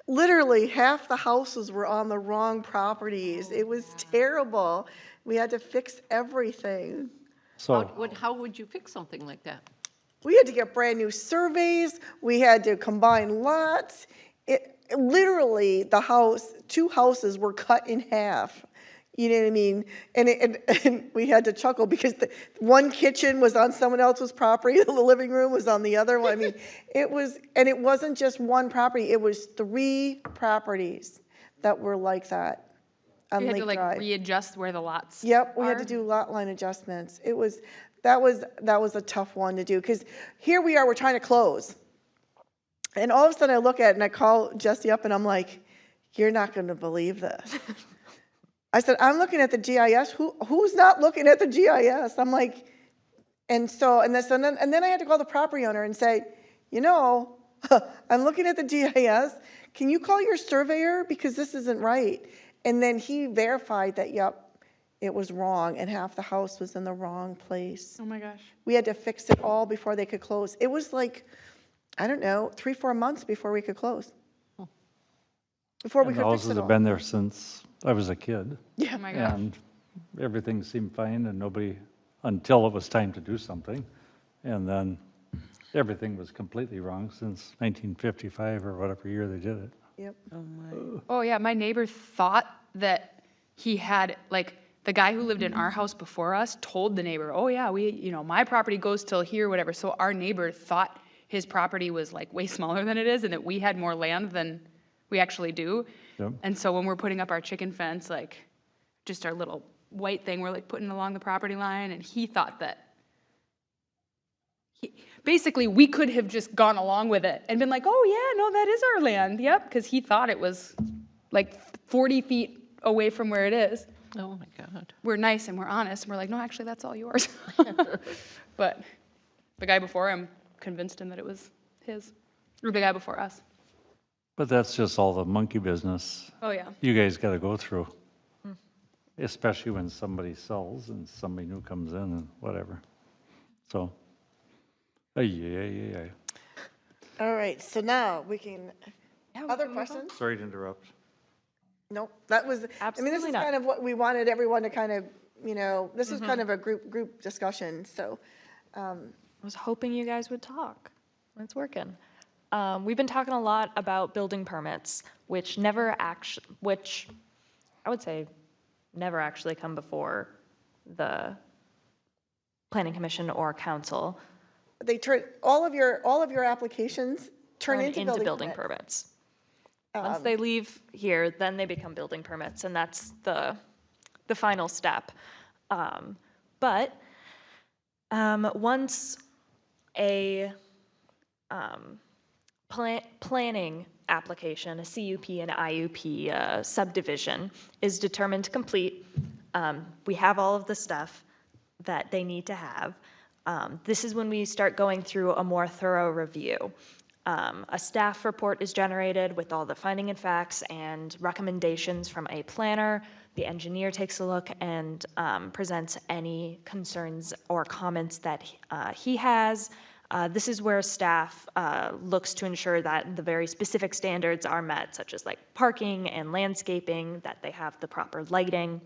Literally, half the houses were on the wrong properties. It was terrible. We had to fix everything. so, How would you fix something like that? We had to get brand new surveys. We had to combine lots. Literally, two houses were cut in half. You know what I mean? And we had to chuckle because one kitchen was on someone else's property, the living room was on the other one. I mean, it wasn't just one property, it was 3 properties that were like that on You had Lake to like Drive. readjust where the lots Yep, we had are? to do lot line adjustments. That was a tough one to do, because here we are, we're trying to close. And all of a sudden I look at it and I call Jesse up and I'm like, you're not gonna believe this. I said, I'm looking at the GIS. Who's not looking at the GIS? I'm like, and then I had to call the property owner and say, I'm looking at the GIS. Can you call your surveyor because this isn't right? And then he verified that, yep, it was wrong and half the house was in the wrong place. Oh my gosh. We had to fix it all before they could close. It was like, I don't know, 3-4 months before we could close. Before we and could the fix houses it have all. been there since I was a kid. Oh my gosh. And everything seemed fine and nobody, until it was time to do something. And then everything was completely wrong since 1955 or whatever year they did it. Yep. Oh, yeah, my neighbor thought that he had, like, the guy who lived in our house before us told the neighbor, oh, yeah, my property goes till here, whatever. So our neighbor thought his property was, like, way smaller than it is and that we had more land than we actually do. Yep. And so when we're putting up our chicken fence, like, just our little white thing we're, like, putting along the property line, and he thought that basically, we could have just gone along with it and been like, oh, yeah, no, that is our land. Yep, because he thought it was like 40 feet away from where it is. Oh, my God. We're nice and we're honest, and we're like, no, actually, that's all yours. But the guy before him convinced him that it was his, or the guy before us. But that's just all the monkey business Oh, yeah. you guys got to go through, especially when somebody sells and somebody new comes in and whatever. So, yeah. All right, so now we can, other questions? Sorry to interrupt. Nope, that was, this Absolutely is not. kind of what we wanted everyone to kind of, this is kind of a group discussion, so. I was hoping you guys would talk. It's working. We've been talking a lot about building permits, which I would say never actually come before the Planning Commission or Council. They turn, all of your applications turn into building permits. permits. Once they leave here, then they become building permits, and that's the final step. But once a planning application, a CUP and IUP subdivision is determined complete, we have all of the stuff that they need to have. This is when we start going through a more thorough review. A staff report is generated with all the finding and facts and recommendations from a planner. The engineer takes a look and presents any concerns or comments that he has. This is where staff looks to ensure that the very specific standards are met, such as like parking and landscaping, that they have the proper lighting.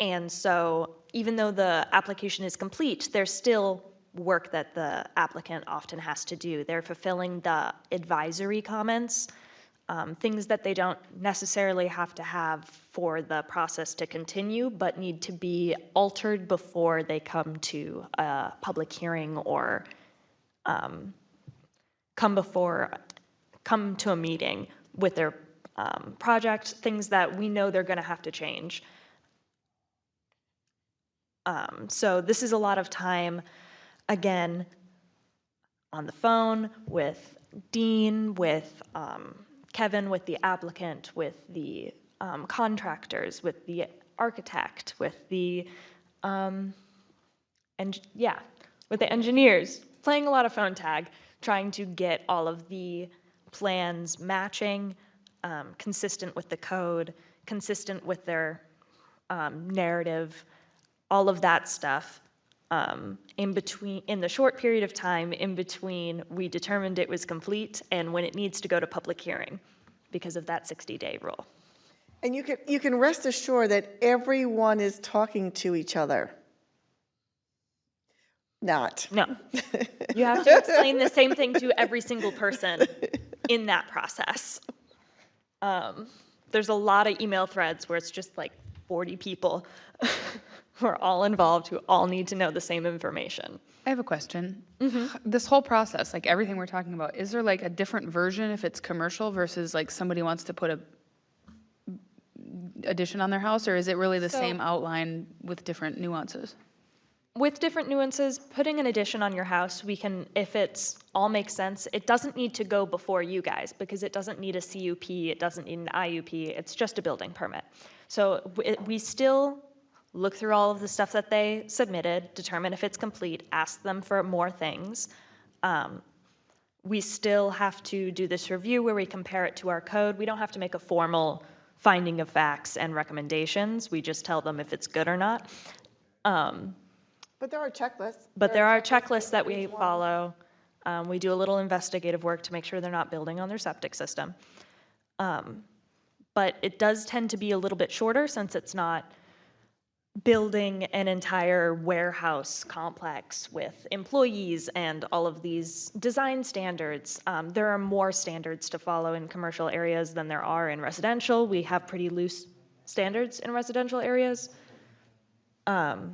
And so even though the application is complete, there's still work that the applicant often has to do. They're fulfilling the advisory comments, things that they don't necessarily have to have for the process to continue, but need to be altered before they come to a public hearing or come to a meeting with their project, things that we know they're gonna have to change. So this is a lot of time, again, on the phone with Dean, with Kevin, with the applicant, with the contractors, with the architect, with the, with the engineers, playing a lot of phone tag, trying to get all of the plans matching, consistent with the code, consistent with their narrative, all of that stuff. In the short period of time in between we determined it was complete and when it needs to go to public hearing because of that 60-day rule. And you can rest assured that everyone is talking to each other. Not. No. You have to explain the same thing to every single person in that process. There's a lot of email threads where it's just like 40 people who are all involved, who all need to know the same information. I have a question. This whole process, like everything we're talking about, is there like a different version if it's commercial versus like somebody wants to put a addition on their house, or is it really the same outline with different nuances? With different nuances, putting an addition on your house, we can, if it's all makes sense, it doesn't need to go before you guys because it doesn't need a CUP, it doesn't need an IUP, it's just a building permit. So we still look through all of the stuff that they submitted, determine if it's complete, ask them for more things. We still have to do this review where we compare it to our code. We don't have to make a formal finding of facts and recommendations. We just tell them if it's good or not. But there are checklists. But there are checklists that we follow. We do a little investigative work to make sure they're not building on their septic system. But it does tend to be a little bit shorter since it's not building an entire warehouse complex with employees and all of these design standards. There are more standards to follow in commercial areas than there are in residential. We have pretty loose standards in residential areas.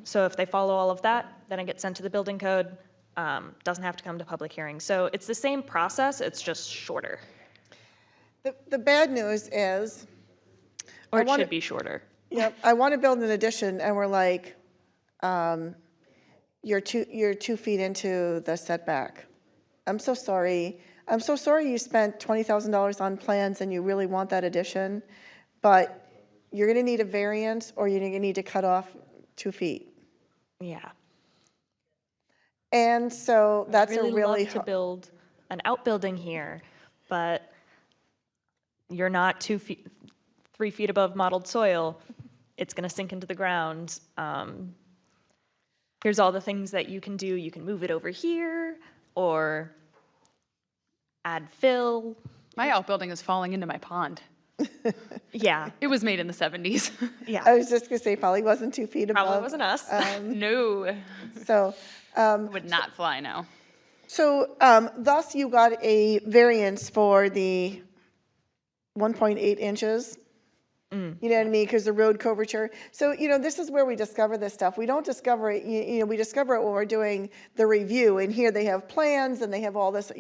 So if they follow all of that, then it gets sent to the building code, doesn't have to come to public hearing. So it's the same process, it's just shorter. The bad news is, Or it should be shorter. yep, I want to build an addition, and we're like, you're 2 feet into the setback. I'm so sorry. I'm so sorry you spent $20,000 on plans and you really want that addition, but you're going to need a variance or you're going to need to cut off 2 feet. Yeah. And so that's I'd a really love to build an outbuilding here, but you're not 3 feet above modeled soil. It's going to sink into the ground. Here's all the things that you can do. You can move it over here or add fill. My outbuilding is falling into my pond. Yeah. It was made in the 70s. Yeah. I was just going to say, probably wasn't 2 feet above. Probably wasn't us. No, So, it would not fly now. so thus you got a variance for the 1.8 inches. You know what I mean? Because the road curvature. So, this is where we discover this stuff. We don't discover it, we discover it when we're doing the review. And here they have plans and they have all this,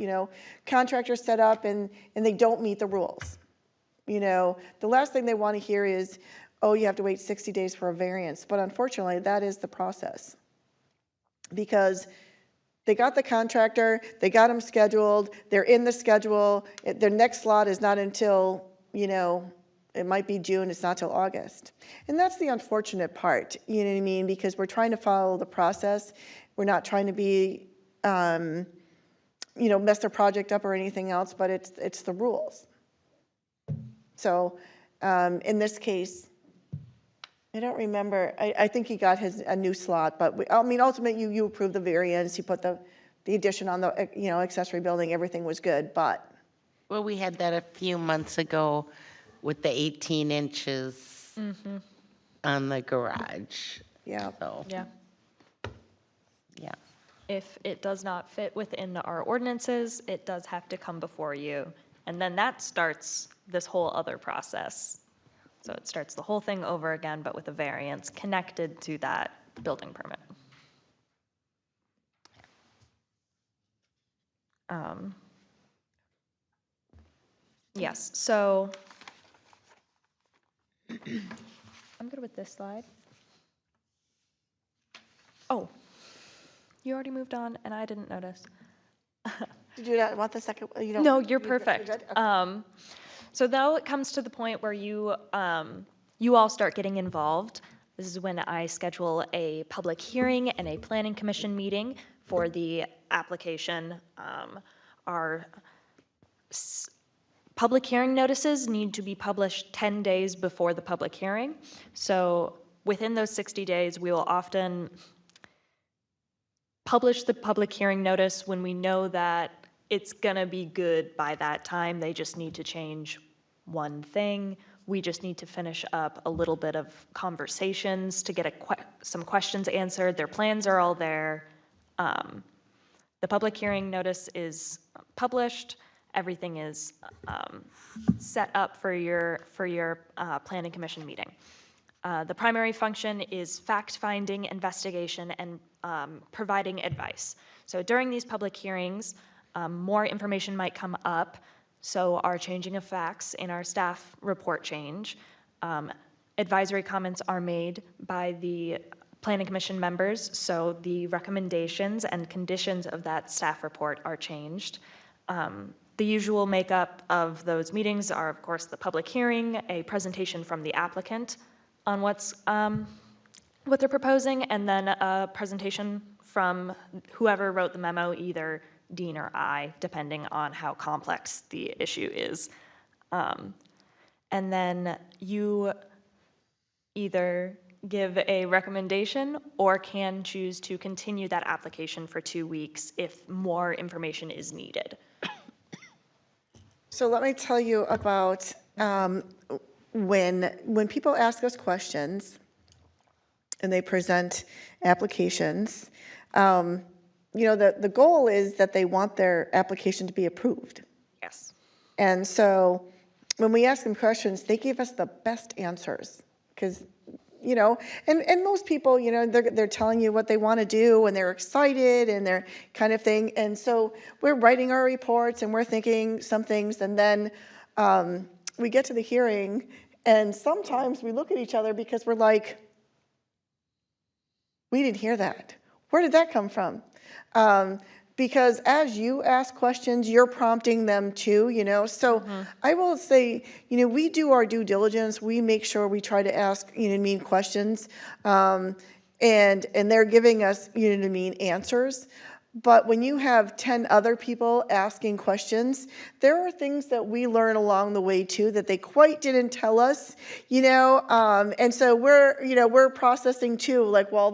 contractors set up and they don't meet the rules. The last thing they want to hear is, oh, you have to wait 60 days for a variance. But unfortunately, that is the process. Because they got the contractor, they got them scheduled, they're in the schedule, their next slot is not until, it might be June, it's not till August. And that's the unfortunate part, you know what I mean? Because we're trying to follow the process. We're not trying to be, mess their project up or anything else, but it's the rules. So in this case, I don't remember, I think he got a new slot, but ultimately you approved the variance, you put the addition on the, accessory building, everything was good, but. Well, we had that a few months ago with the 18 inches on the garage. Yeah. So, Yeah. yeah. If it does not fit within our ordinances, it does have to come before you. And then that starts this whole other process. So it starts the whole thing over again, but with a variance connected to that building permit. Yes, so I'm good with this slide. Oh, you already moved on and I didn't notice. Did you not want the second? You don't, No, you're you're perfect. good? Okay. So now it comes to the point where you you all start getting involved. This is when I schedule a public hearing and a planning commission meeting for the application. Our public hearing notices need to be published 10 days before the public hearing. So within those 60 days, we will often publish the public hearing notice when we know that it's gonna be good by that time. They just need to change one thing. We just need to finish up a little bit of conversations to get some questions answered. Their plans are all there. The public hearing notice is published. Everything is set up for your planning commission meeting. The primary function is fact-finding, investigation, and providing advice. So during these public hearings, more information might come up, so our changing of facts in our staff report change. Advisory comments are made by the planning commission members, so the recommendations and conditions of that staff report are changed. The usual makeup of those meetings are, of course, the public hearing, a presentation from the applicant on what they're proposing, and then a presentation from whoever wrote the memo, either Dean or I, depending on how complex the issue is. And then you either give a recommendation or can choose to continue that application for 2 weeks if more information is needed. So let me tell you about when people ask us questions and they present applications, the goal is that they want their application to be approved. Yes. And so when we ask them questions, they give us the best answers because, and most people, they're telling you what they want to do and they're excited and they're kind of thing. And so we're writing our reports and we're thinking some things, and then we get to the hearing and sometimes we look at each other because we're like, we didn't hear that. Where did that come from? Because as you ask questions, you're prompting them too, So I will say, we do our due diligence. We make sure we try to ask, questions. And they're giving us, answers. But when you have 10 other people asking questions, there are things that we learn along the way too that they quite didn't tell us, and so we're processing too, like while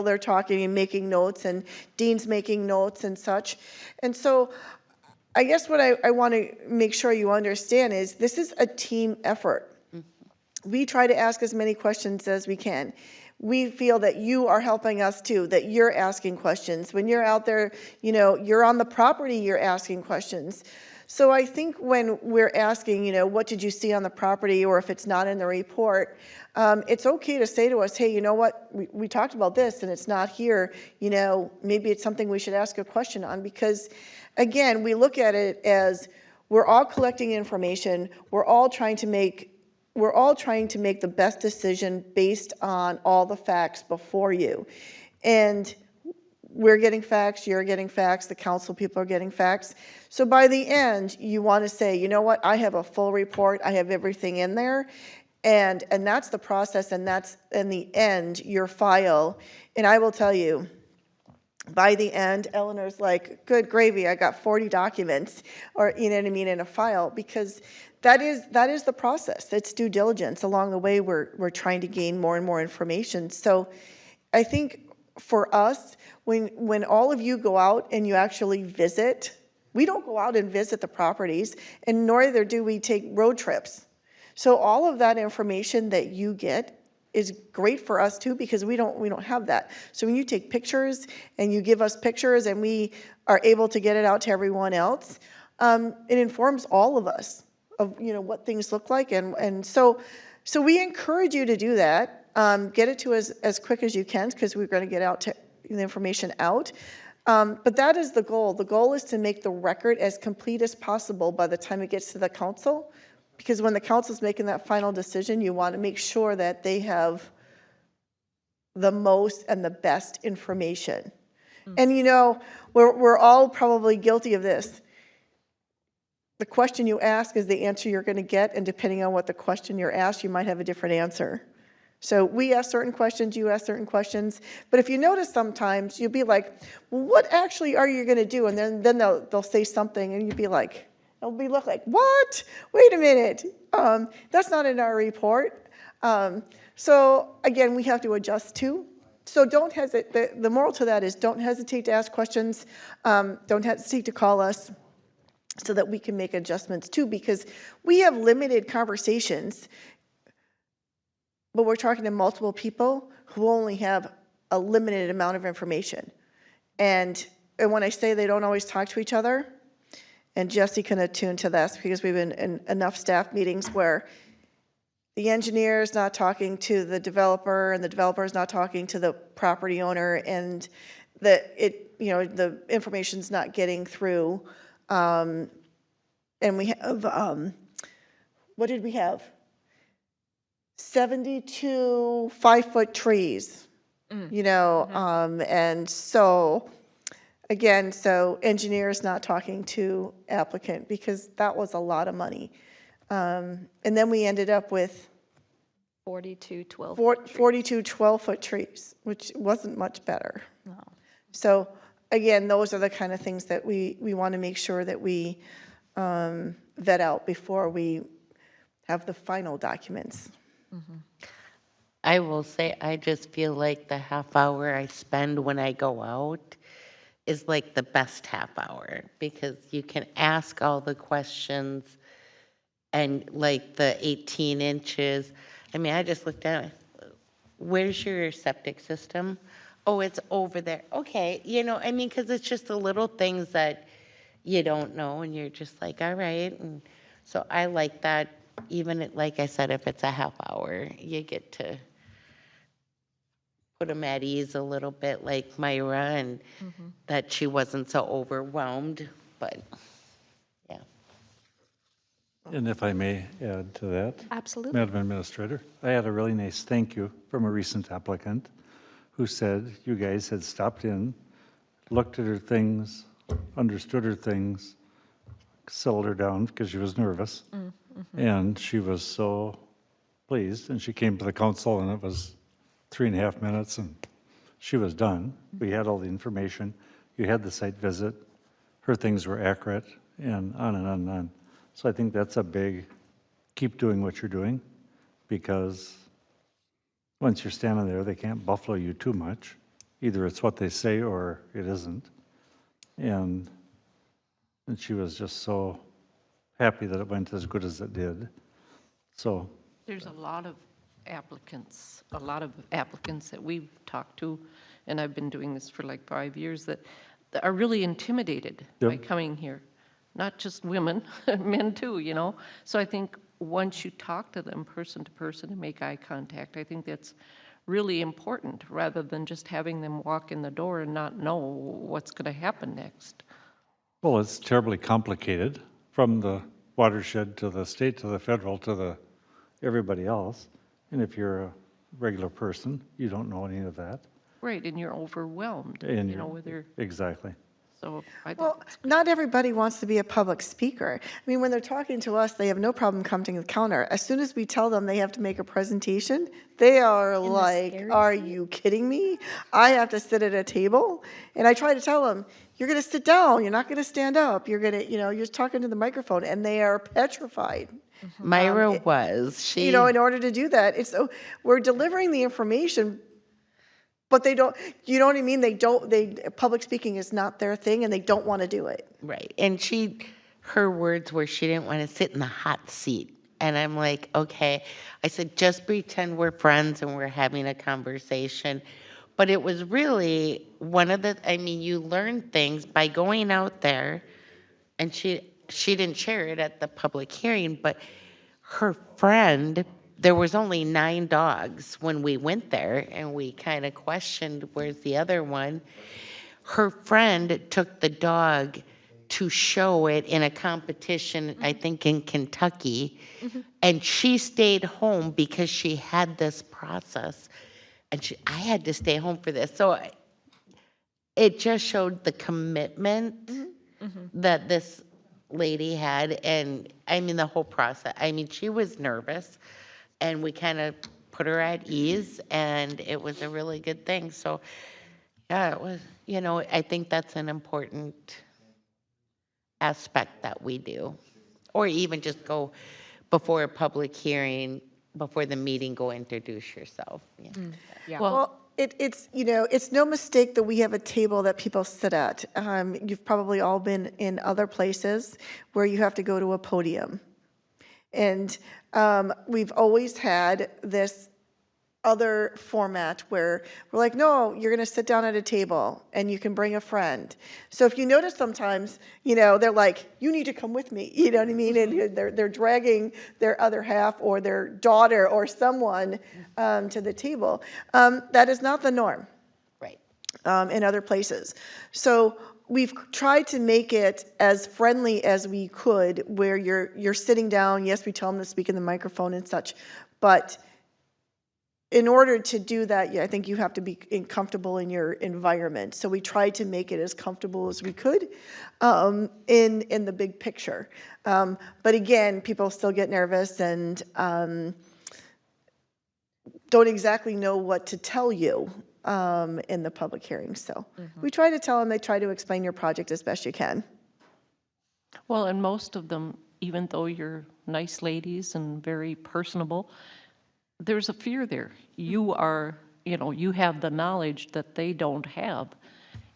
they're talking and making notes, and Dean's making notes and such. And so I guess what I want to make sure you understand is this is a team effort. We try to ask as many questions as we can. We feel that you are helping us too, that you're asking questions. When you're out there, you're on the property, you're asking questions. So I think when we're asking, what did you see on the property, or if it's not in the report, it's okay to say to us, hey, you know what, we talked about this and it's not here, maybe it's something we should ask a question on, because again, we look at it as we're all collecting information, we're all trying to make the best decision based on all the facts before you. And we're getting facts, you're getting facts, the council people are getting facts. So by the end, you want to say, you know what, I have a full report, I have everything in there. And that's the process, and that's, in the end, your file. And I will tell you, by the end, Eleanor's like, good gravy, I got 40 documents, or in a file, because that is the process. It's due diligence. Along the way, we're trying to gain more and more information. So I think for us, when all of you go out and you actually visit, we don't go out and visit the properties, and nor do we take road trips. So all of that information that you get is great for us too, because we don't have that. So when you take pictures and you give us pictures and we are able to get it out to everyone else, it informs all of us of what things look like, and so we encourage you to do that. Get it to us as quick as you can, because we're going to get the information out. But that is the goal. The goal is to make the record as complete as possible by the time it gets to the council, because when the council's making that final decision, you want to make sure that they have the most and the best information. And we're all probably guilty of this. the question you ask is the answer you're going to get, and depending on what the question you're asked, you might have a different answer. So we ask certain questions, you ask certain questions, but if you notice sometimes, you'll be like, well, what actually are you going to do? And then they'll say something, and you'll be like, look like, what? Wait a minute. That's not in our report. So again, we have to adjust too. So don't hesitate. The moral to that is don't hesitate to ask questions. Don't hesitate to call us so that we can make adjustments too, because we have limited conversations, but we're talking to multiple people who only have a limited amount of information. And when I say they don't always talk to each other, and Jesse can attune to this because we've been in enough staff meetings where the engineer is not talking to the developer and the developer is not talking to the property owner, and the information's not getting through. And we have, what did we have? 72 5-foot trees, and so, again, so engineers not talking to applicant because that was a lot of money. And then we ended up with 42 12. 42 12-foot trees, which wasn't much better. No. So again, those are the kind of things that we want to make sure that we vet out before we have the final documents. I will say, I just feel like the half hour I spend when I go out is like the best half hour, because you can ask all the questions, and like the 18 inches. I mean, I just looked at it. Where's your septic system? Oh, it's over there. Okay, I mean, because it's just the little things that you don't know, and you're just like, all right. And so I like that. Even like I said, if it's a half hour, you get to put them at ease a little bit, like Myra, and that she wasn't so overwhelmed. But yeah. And if I may add to that. Absolutely. Madam Administrator, I had a really nice thank you from a recent applicant who said you guys had stopped in, looked at her things, understood her things, settled her down because she was nervous. And she was so pleased, and she came to the council, and it was 3.5 minutes, and she was done. We had all the information. You had the site visit. Her things were accurate, and on and on and on. So I think that's a big, keep doing what you're doing, because once you're standing there, they can't buffalo you too much. Either it's what they say or it isn't. And she was just so happy that it went as good as it did. So There's a lot of applicants that we've talked to, and I've been doing this for like 5 years, that are really intimidated by Yep. coming here. Not just women, men too, So I think once you talk to them person to person and make eye contact, I think that's really important, rather than just having them walk in the door and not know what's going to happen next. well, it's terribly complicated, from the watershed to the state to the federal to the everybody else. And if you're a regular person, you don't know any of that. Right, and you're overwhelmed, And you're, whether, exactly. so I think Well, not everybody wants to be a public speaker. I mean, when they're talking to us, they have no problem coming to the counter. As soon as we tell them they have to make a presentation, they are like, scary are you kidding me? I have to sit at a table? And I try to tell them, you're going to sit down, you're not going to stand up, you're going to, you're talking to the microphone, and they are petrified. Myra was. In order to do that, we're delivering the information, but they don't, you know what I mean? Public speaking is not their thing, and they don't want to do it. Right. And her words were she didn't want to sit in the hot seat. And I'm like, okay. I said, just pretend we're friends and we're having a conversation. But it was really you learn things by going out there, and she didn't share it at the public hearing, but her friend, there was only 9 dogs when we went there, and we kind of questioned, where's the other one? Her friend took the dog to show it in a competition, I think in Kentucky, and she stayed home because she had this process, and I had to stay home for this. So it just showed the commitment that this lady had, and I mean, the whole process, I mean, she was nervous, and we kind of put her at ease, and it was a really good thing. So, yeah, it was, I think that's an important aspect that we do. Or even just go before a public hearing, before the meeting, go introduce yourself. Yeah. Yeah. Well, it's, it's no mistake that we have a table that people sit at. You've probably all been in other places where you have to go to a podium. And we've always had this other format where we're like, no, you're going to sit down at a table and you can bring a friend. So if you notice sometimes, they're like, you need to come with me. You know what I mean? And they're dragging their other half or their daughter or someone to the table. That is not the norm. Right. In other places. So we've tried to make it as friendly as we could, where you're sitting down. Yes, we tell them to speak in the microphone and such, but in order to do that, I think you have to be comfortable in your environment. So we tried to make it as comfortable as we could in the big picture. But again, people still get nervous and don't exactly know what to tell you in the public hearing. So we try to tell them, they try to explain your project as best you can. Well, and most of them, even though you're nice ladies and very personable, there's a fear there. You are, you have the knowledge that they don't have.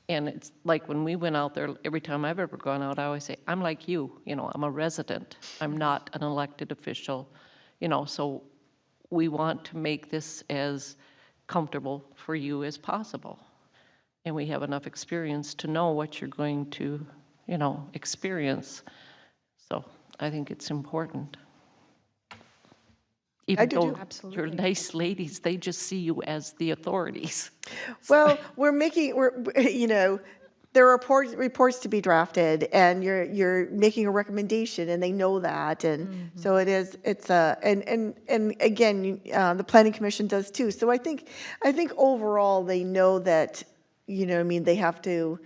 And it's like when we went out there, every time I've ever gone out, I always say, I'm like you, I'm a resident. I'm not an elected official, so we want to make this as comfortable for you as possible. And we have enough experience to know what you're going to, experience. So I think it's important. Even do though too. you're nice ladies, they just see you as the authorities. Well, there are reports to be drafted, and you're making a recommendation, and they know that, and so and again, the planning commission does too. So I think overall they know that, they have to.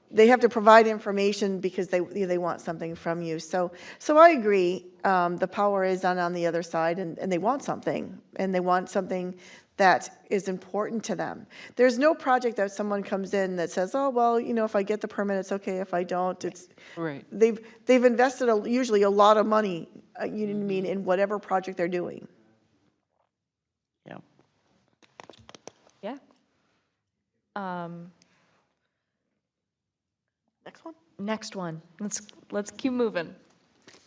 They have to provide information because they want something from you. So I agree. The power is on the other side, and they want something, that is important to them. There's no project that someone comes in that says, oh, well, if I get the permit, it's okay. If I don't, it's Right. They've invested usually a lot of money, you know what I mean, in whatever project they're doing. Yeah. Yeah. Next one. Let's keep moving.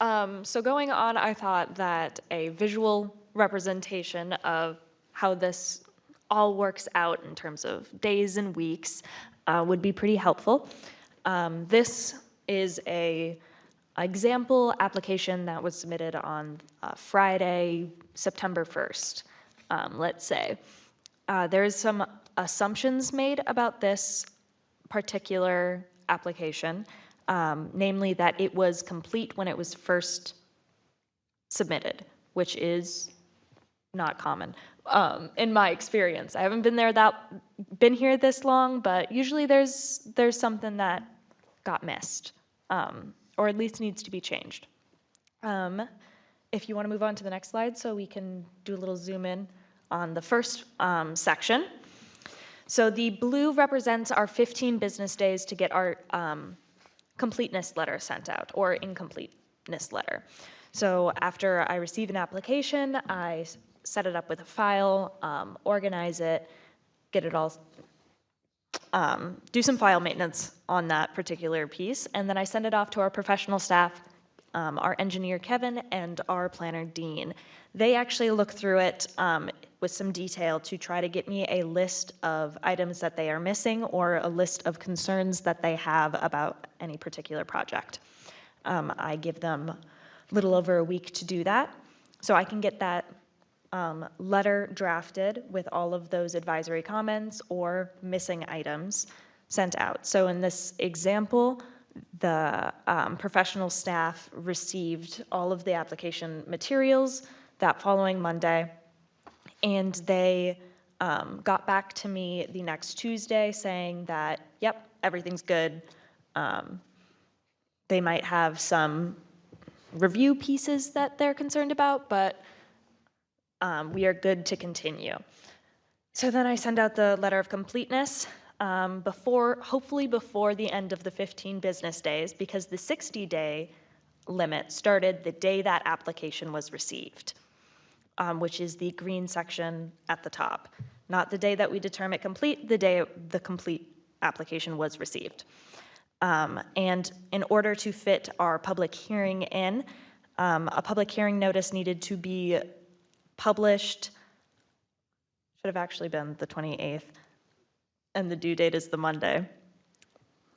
So going on, I thought that a visual representation of how this all works out in terms of days and weeks would be pretty helpful. This is a example application that was submitted on Friday, September 1st, let's say. There's some assumptions made about this particular application, namely that it was complete when it was first submitted, which is not common in my experience. I haven't been here this long, but usually there's something that got missed, or at least needs to be changed. If you want to move on to the next slide, so we can do a little zoom in on the first section. So the blue represents our 15 business days to get our completeness letter sent out, or incompleteness letter. So after I receive an application, I set it up with a file, organize it, get it all, do some file maintenance on that particular piece, and then I send it off to our professional staff, our engineer Kevin and our planner Dean. They actually look through it with some detail to try to get me a list of items that they are missing or a list of concerns that they have about any particular project. I give them a little over a week to do that, so I can get that letter drafted with all of those advisory comments or missing items sent out. So in this example, the professional staff received all of the application materials that following Monday, and they got back to me the next Tuesday saying that, yep, everything's good. They might have some review pieces that they're concerned about, but we are good to continue. So then I send out the letter of completeness hopefully before the end of the 15 business days, because the 60-day limit started the day that application was received, which is the green section at the top. Not the day that we determine it complete, the day the complete application was received. And in order to fit our public hearing in, a public hearing notice needed to be published, should have actually been the 28th, and the due date is the Monday.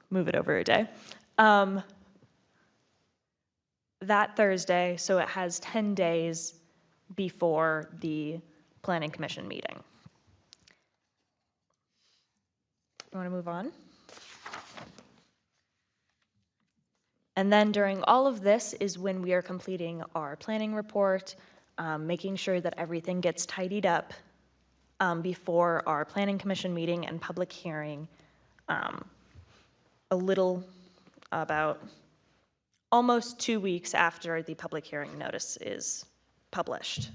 Move it over a day. That Thursday, so it has 10 days before the Planning Commission meeting. You want to move on? And then during all of this is when we are completing our planning report, making sure that everything gets tidied up before our Planning Commission meeting and public hearing, about almost 2 weeks after the public hearing notice is published.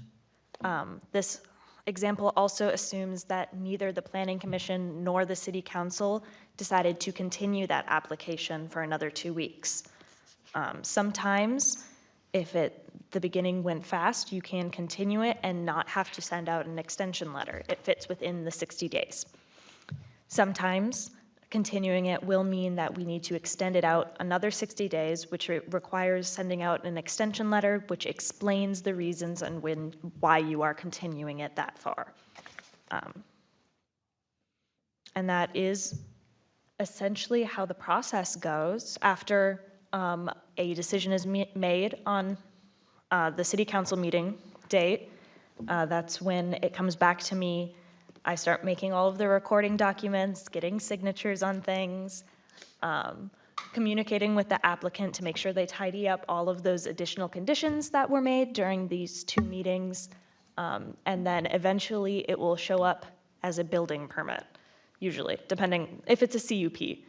This example also assumes that neither the Planning Commission nor the City Council decided to continue that application for another 2 weeks. Sometimes, if the beginning went fast, you can continue it and not have to send out an extension letter. It fits within the 60 days. Sometimes, continuing it will mean that we need to extend it out another 60 days, which requires sending out an extension letter, which explains the reasons and why you are continuing it that far. And that is essentially how the process goes. After a decision is made on the City Council meeting date, that's when it comes back to me. I start making all of the recording documents, getting signatures on things, communicating with the applicant to make sure they tidy up all of those additional conditions that were made during these 2 meetings. And then eventually it will show up as a building permit, usually, depending if it's a CUP.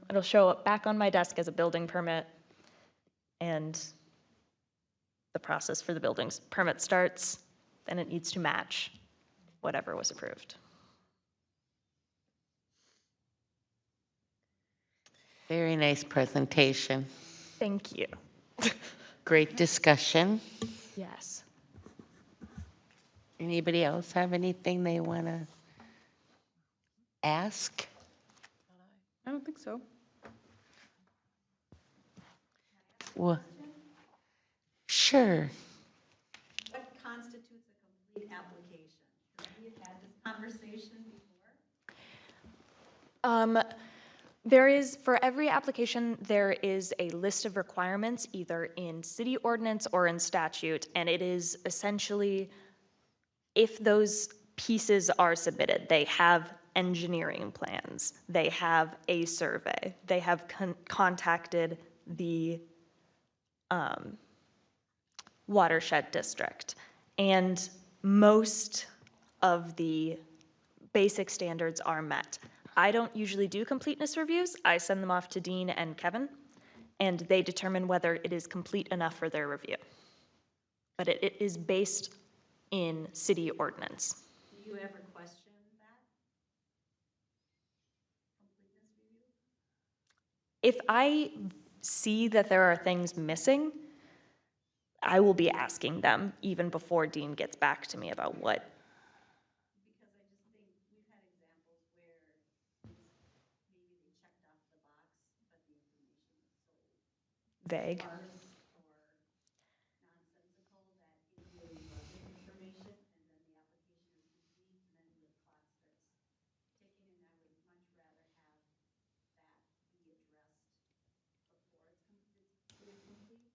It'll show up back on my desk as a building permit, and the process for the building permit starts, and it needs to match whatever was approved. Very nice presentation. Thank you. Great discussion. Yes. Anybody else have anything they want to ask? I don't think so. Well, sure. What constitutes a complete application? Because we have had this conversation before. There is, for every application, there is a list of requirements, either in city ordinance or in statute, and it is essentially, if those pieces are submitted, they have engineering plans, they have a survey, they have contacted the watershed district, and most of the basic standards are met. I don't usually do completeness reviews. I send them off to Dean and Kevin, and they determine whether it is complete enough for their review. But it is based in city ordinance. Do you ever question that? Completeness review? If I see that there are things missing, I will be asking them even before Dean gets back to me about what. Because I just think we've had examples where maybe they checked off the box, but the information was so Vague. sparse or nonsensical that it really wasn't information, and then the application is complete, and then the clock starts ticking, and I would much rather have that be addressed before it is complete.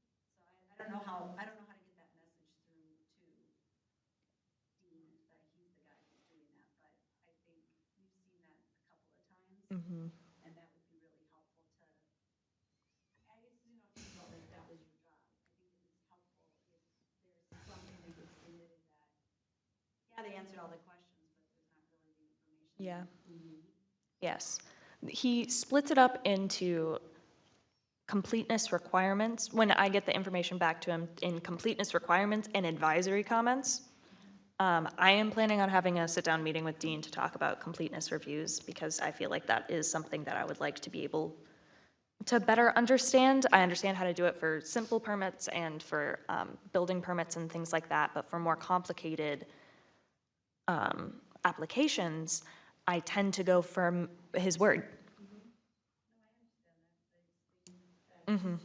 So I don't know how to get that message through to Dean, that he's the guy who's doing that, but I think we've seen that a couple of times, and that would be really helpful to, I guess, if you felt like that was your job, I think it is helpful if there's something that gets submitted that, yeah, they answered all the questions, but there's not really the information Yeah. we need. Yes. He splits it up into completeness requirements, when I get the information back to him in completeness requirements and advisory comments, I am planning on having a sit-down meeting with Dean to talk about completeness reviews, because I feel like that is something that I would like to be able to better understand. I understand how to do it for simple permits and for building permits and things like that, but for more complicated applications, I tend to go from his word. Mhm.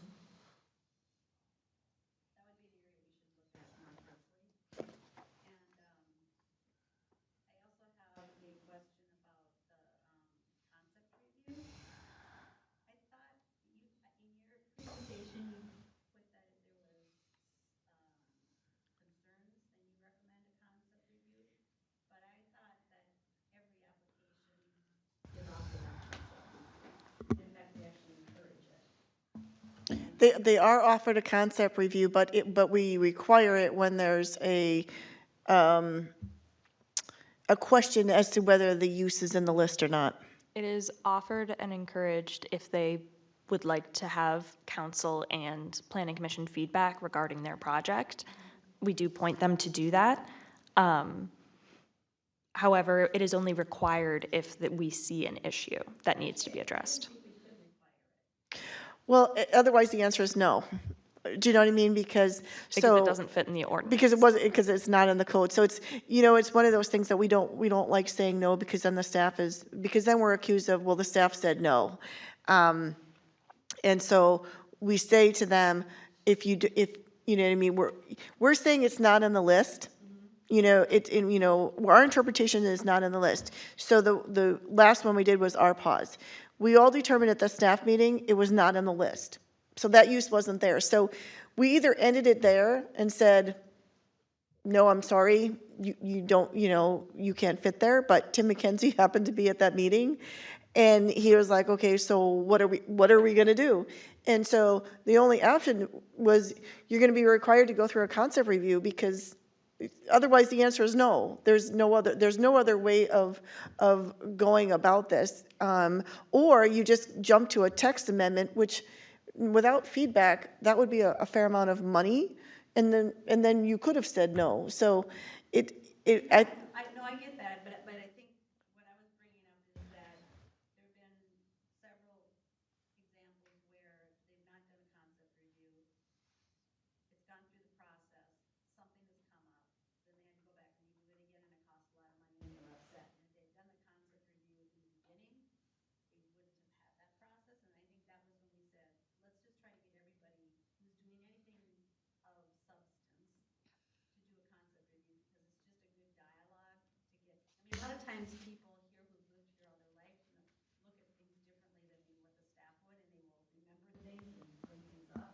They are offered a concept review, but we require it when there's a question as to whether the use is in the list or not. It is offered and encouraged if they would like to have council and planning commission feedback regarding their project. We do point them to do that. However, it is only required if that we see an issue that needs to be addressed. Well, otherwise the answer is no. Do you know what I mean? Because It doesn't fit in the ordinance. because it's not in the code. So it's, it's one of those things that we don't like saying no, because then the staff is, because then we're accused of, well, the staff said no. And so we say to them, if you know what I mean, we're saying it's not in the list. Our interpretation is not in the list. So the last one we did was our pause. We all determined at the staff meeting, it was not in the list. So that use wasn't there. So we either ended it there and said, no, I'm sorry, you don't, you can't fit there, but Tim McKenzie happened to be at that meeting. And he was like, okay, so what are we gonna do? And so the only option was, you're gonna be required to go through a concept review, because otherwise the answer is no. There's no other way of going about this. Or you just jump to a text amendment, which without feedback, that would be a fair amount of money. And then you could have said no. So I No, I get that, but I think what I was bringing up is that there have been several examples where they've not done a concept review. It's gone through the process, something has come up, then they had to go back and redo it again, and it costs a lot of money, and they're upset. And if they'd done the concept review in the beginning, they wouldn't have had that process. And I think that was when we said, let's just try to get everybody who's doing anything of substance to do a concept review, because it's just a good dialogue to get, a lot of times people here who've lived here all their life, look at things differently than maybe what the staff would, and they will remember things and bring things up.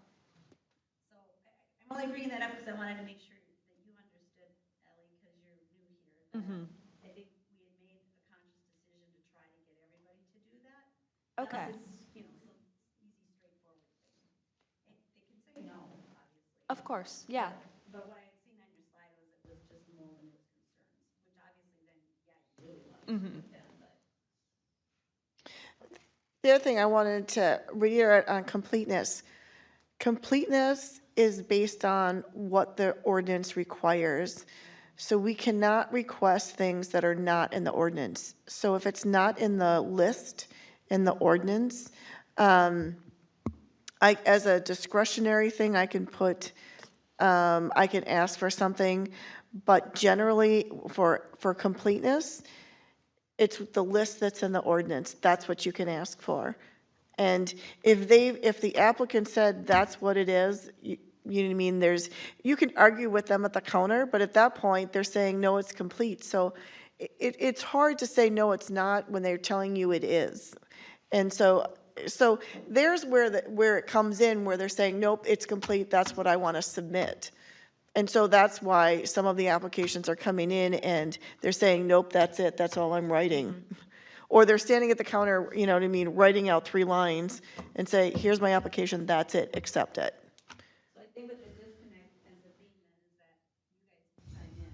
So I'm only bringing that up because I wanted to make sure that you understood, Ellie, because you're new here, that I think we had made a conscious decision to try to get everybody to do that. Okay. Unless it's, some easy, straightforward thing. They can say no, obviously. Of course, yeah. But what I had seen on your slide was it was just more when there was concerns, which obviously then, yeah, you really want to put them, but. The other thing I wanted to reiterate on completeness. Completeness is based on what the ordinance requires. So we cannot request things that are not in the ordinance. So if it's not in the list, in the ordinance, as a discretionary thing, I can I can ask for something, but generally for completeness, it's the list that's in the ordinance. That's what you can ask for. And if the applicant said that's what it is, you know what I mean, you can argue with them at the counter, but at that point, they're saying, no, it's complete. So it's hard to say, no, it's not, when they're telling you it is. And so there's where it comes in, where they're saying, nope, it's complete, that's what I want to submit. And so that's why some of the applications are coming in and they're saying, nope, that's it, that's all I'm writing. Or they're standing at the counter, you know what I mean, writing out 3 lines and say, here's my application, that's it, accept it. So I think what the disconnect ends up being then is that you guys chime in,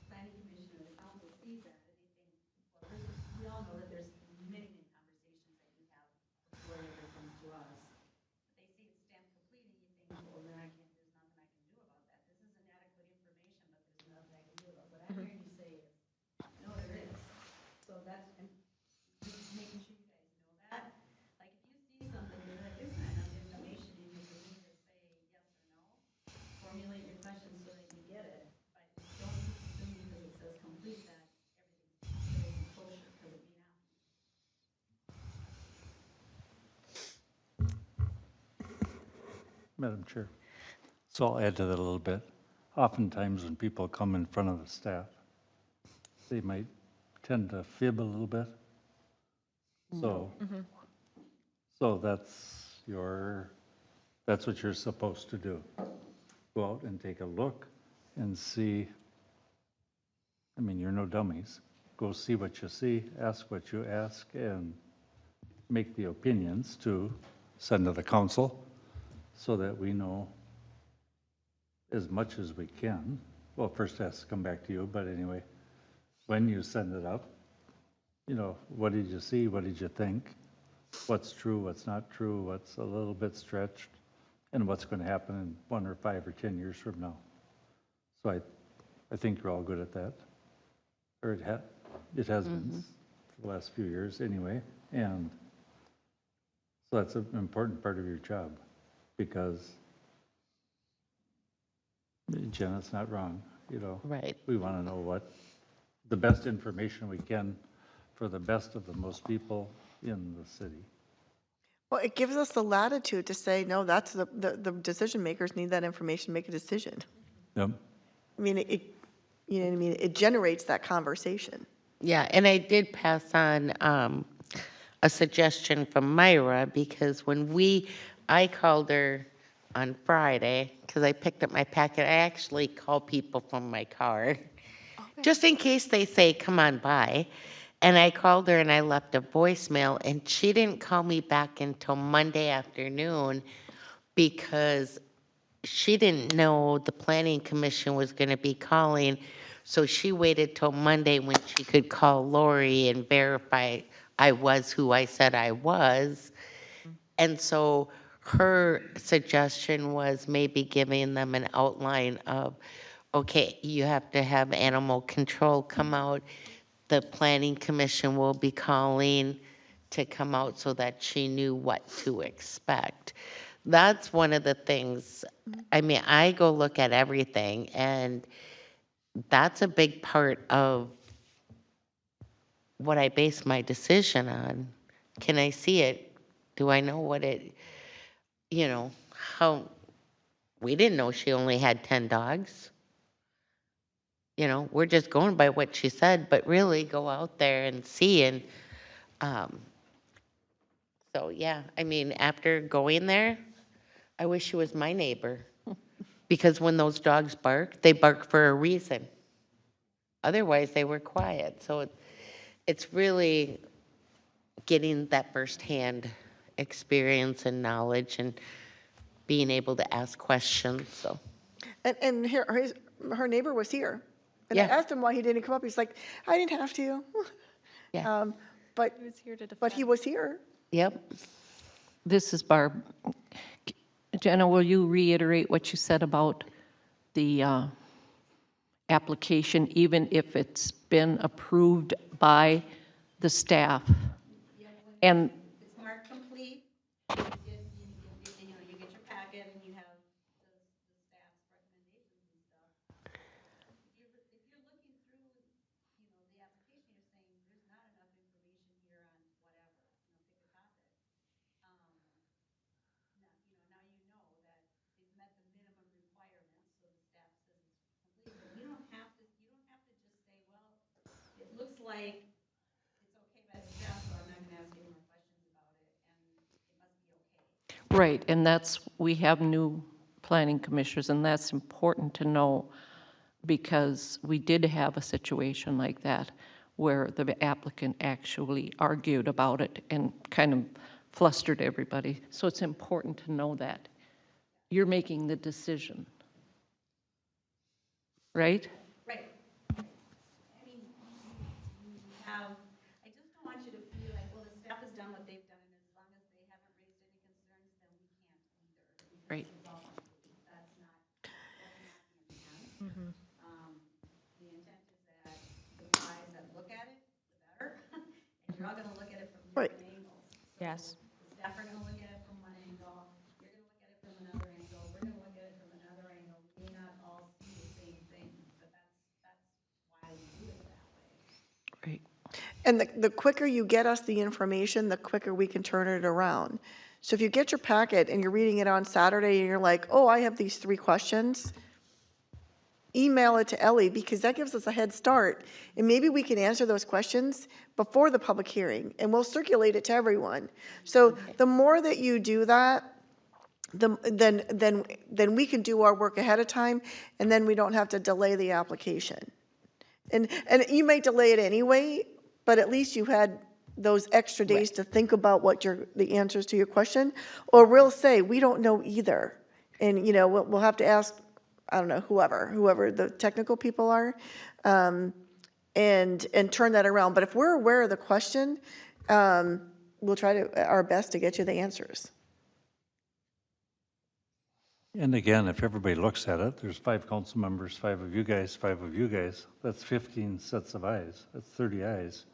planning commission or the council sees that and they think, well, we all know that there's many, many conversations that you have before it ever comes to us. But they Madam Chair. So I'll add to that a little bit. Oftentimes when people come in front of the staff, they might tend to fib a little bit. So, so that's what you're supposed to do. Go out and take a look and see. I mean, you're no dummies. Go see what you see, ask what you ask, and make the opinions to send to the council so that we know as much as we can. Well, first it has to come back to you, but anyway, when you send it up, you know, what did you see? What did you think? What's true, what's not true, what's a little bit stretched, and what's going to happen in 1 or 5 or 10 years from now. So I think you're all good at that. Or it has been for the last few years anyway. And so that's an important part of your job because Janet's not wrong, you know. Right. We want to know what the best information we can for the best of the most people in the city. Well, it gives us the latitude to say, no, that's the decision makers need that information to make a decision. Yep. I mean, you know what I mean? It generates that conversation. Yeah, and I did pass on a suggestion from Myra because I called her on Friday because I picked up my packet. I actually call people from my car just in case they say, come on by. And I called her and I left a voicemail and she didn't call me back until Monday afternoon because she didn't know the planning commission was going to be calling, so she waited till Monday when she could call Lori and verify I was who I said I was. And so her suggestion was maybe giving them an outline of, okay, you have to have animal control come out. The planning commission will be calling to come out so that she knew what to expect. That's one of the things, I mean, I go look at everything and that's a big part of what I base my decision on. Can I see it? Do I know what it, you know, how, we didn't know she only had 10 dogs. You know, we're just going by what she said, but really go out there and see. And um, so, yeah, I mean, after going there, I wish she was my neighbor. Because when those dogs bark, they bark for a reason. Otherwise, they were quiet. So it's really getting that firsthand experience and knowledge and being able to ask questions, so. And her neighbor was here. And I Yeah. asked him why he didn't come up. He's like, I didn't have to. Yeah. But He was here to but he defend. was here. Yep. This is Barb. Jenna, will you reiterate what you said about the application, even if it's been approved by the staff? And It's marked complete. You get your packet and you have the staff's recommendations and stuff. If you're looking through, the application, you're saying there's not enough information here on whatever, pick a topic. Now you know that they've met the minimum requirements, so the staff says it's complete. But you don't have to just say, well, it looks like it's okay by the staff, so I'm not gonna ask any more questions about it, and it must be okay. right, and we have new planning commissioners, and that's important to know because we did have a situation like that where the applicant actually argued about it and kind of flustered everybody. So it's important to know that. You're making the decision, right? Right. I mean, you have, I just don't want you to feel like, well, the staff has done what they've done, and as long as they haven't raised any concerns, then we can't either. Because Right. it's all complete. That's not the intent. The intent is that the more eyes that look at it, the better. And you're all gonna look at it from Right. different angles. So Yes. the staff are gonna look at it from one angle, you're gonna look at it from another angle, we're gonna look at it from another angle. We may not all see the same thing, but that's why we do it that way. Right. And the quicker you get us the information, the quicker we can turn it around. So if you get your packet and you're reading it on Saturday and you're like, oh, I have these 3 questions, email it to Ellie, because that gives us a head start. And maybe we can answer those questions before the public hearing, and we'll circulate it to everyone. So the more that you do that, then we can do our work ahead of time, and then we don't have to delay the application. And you may delay it anyway, but at least you had those extra days to think about what the answers to your question. Or we'll say, we don't know either. And, we'll have to ask, I don't know, whoever the technical people are, and turn that around. But if we're aware of the question, we'll try our best to get you the answers. And again, if everybody looks at it, there's 5 council members, 5 of you guys, 5 of you guys. That's 15 sets of eyes. That's 30 eyes.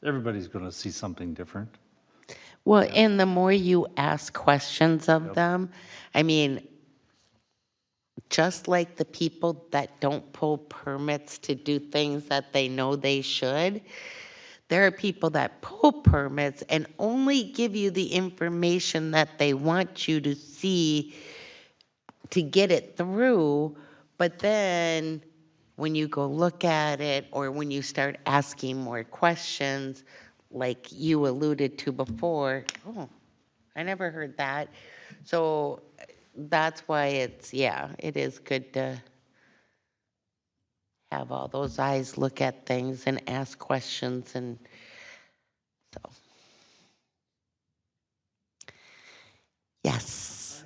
Everybody's going to see something different. Well, and the more you ask questions of them, I mean, just like the people that don't pull permits to do things that they know they should, there are people that pull permits and only give you the information that they want you to see to get it through, but then when you go look at it or when you start asking more questions, like you alluded to before, oh, I never heard that. So that's why it is good to have all those eyes look at things and ask questions, and so. Yes.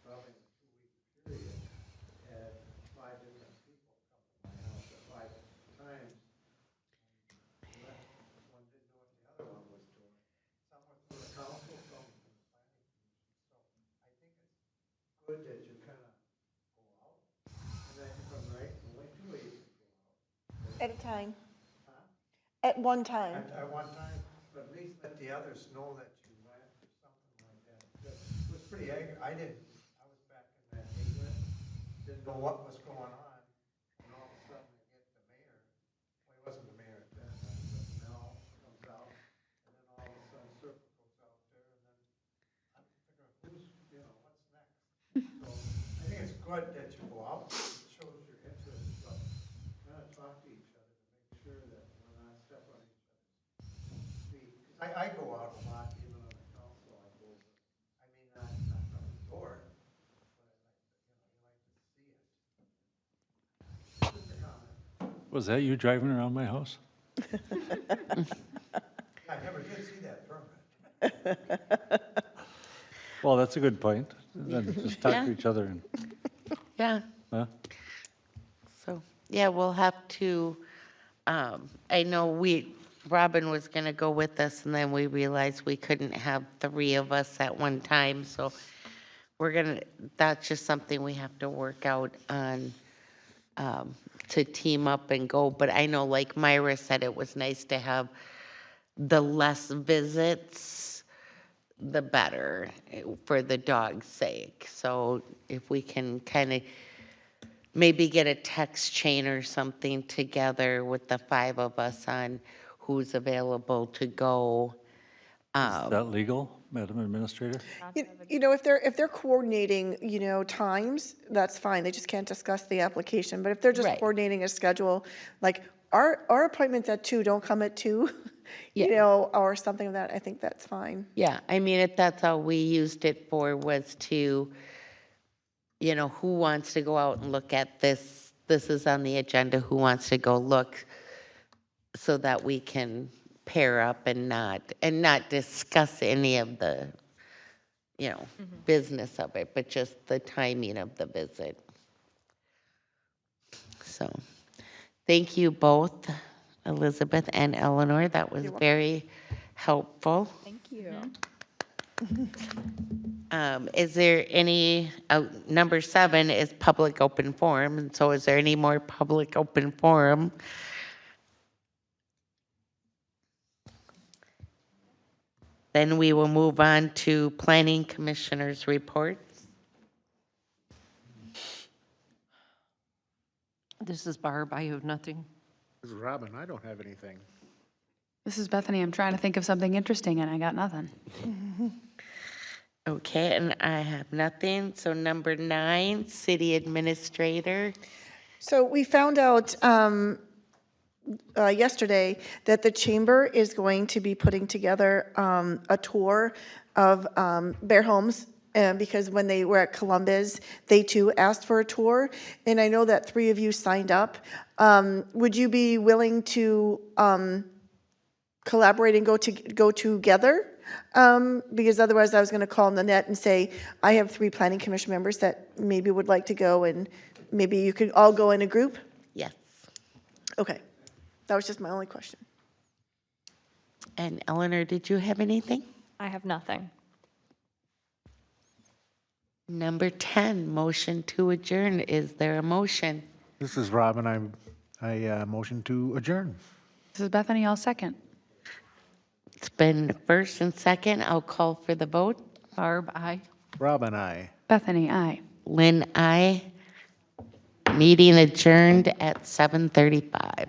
Probably in a 2-week period, had 5 different people come to my house at 5 different times. One didn't know what the other one was doing. Some were from the council, some were from the planning commission. So I think it's good that you kind of go out. And if I'm right, it's only 2 agents go out. At a time. At one time. At one time, but at least let the others know that you went or something like that. Because it was pretty angry. I was back in that ignorant, didn't know what was going on. And all of a sudden I get the mayor, well, he wasn't the mayor at that time, but Mel comes out. And then all of a sudden Circle goes out there, and then I'm figuring, what's next? So I think it's good that you go out. It shows your interest, but kind of talk to each other to make sure that we're not stepping on each other's feet. Because I go out a lot, even on the council, I go over. I may not knock on the door, but you like to see it. Just a comment. Was that you driving around my house? I never did see that permit. Well, that's a good point. Then just talk to Yeah. each other and, Yeah. huh? So, yeah, we'll have to, I know Robin was gonna go with us, and then we realized we couldn't have 3 of us at one time, so that's just something we have to work out on, to team up and go. But I know, like Myra said, it was nice to have the less visits, the better, for the dog's sake. So if we can kind of maybe get a text chain or something together with the 5 of us on who's available to go. Is that legal, Madam Administrator? If they're coordinating, times, that's fine. They just can't discuss the application. But if they're just Right. coordinating a schedule, like our appointments at 2, don't come at 2, Yeah. or something of that, I think that's fine. Yeah, I mean, if that's all we used it for, was to, who wants to go out and look at this? This is on the agenda, who wants to go look, so that we can pair up and not discuss any of the, business of it, but just the timing of the visit. So, thank you both, Elizabeth and Eleanor. That was very helpful. Thank you. Is there any, number 7 is public open forum, and so is there any more public open forum? Then we will move on to planning commissioners' reports. This is Barb, I have nothing. This is Robin. I don't have anything. This is Bethany. I'm trying to think of something interesting and I got nothing. Okay, and I have nothing. So number 9, city administrator. So we found out yesterday that the chamber is going to be putting together a tour of Bear Homes, because when they were at Columbus, they too asked for a tour, and I know that 3 of you signed up. Would you be willing to collaborate and go together? Because otherwise, I was going to call Nanette and say, I have 3 planning commission members that maybe would like to go, and maybe you could all go in a group? Yes. Okay. That was just my only question. And Eleanor, did you have anything? I have nothing. Number 10, motion to adjourn. Is there a motion? This is Robin. I motion to adjourn. This is Bethany. I'll second. It's been first and second. I'll call for the vote. Barb, aye. Robin, I. Bethany, aye. Lynn, aye. Meeting adjourned at 7:35.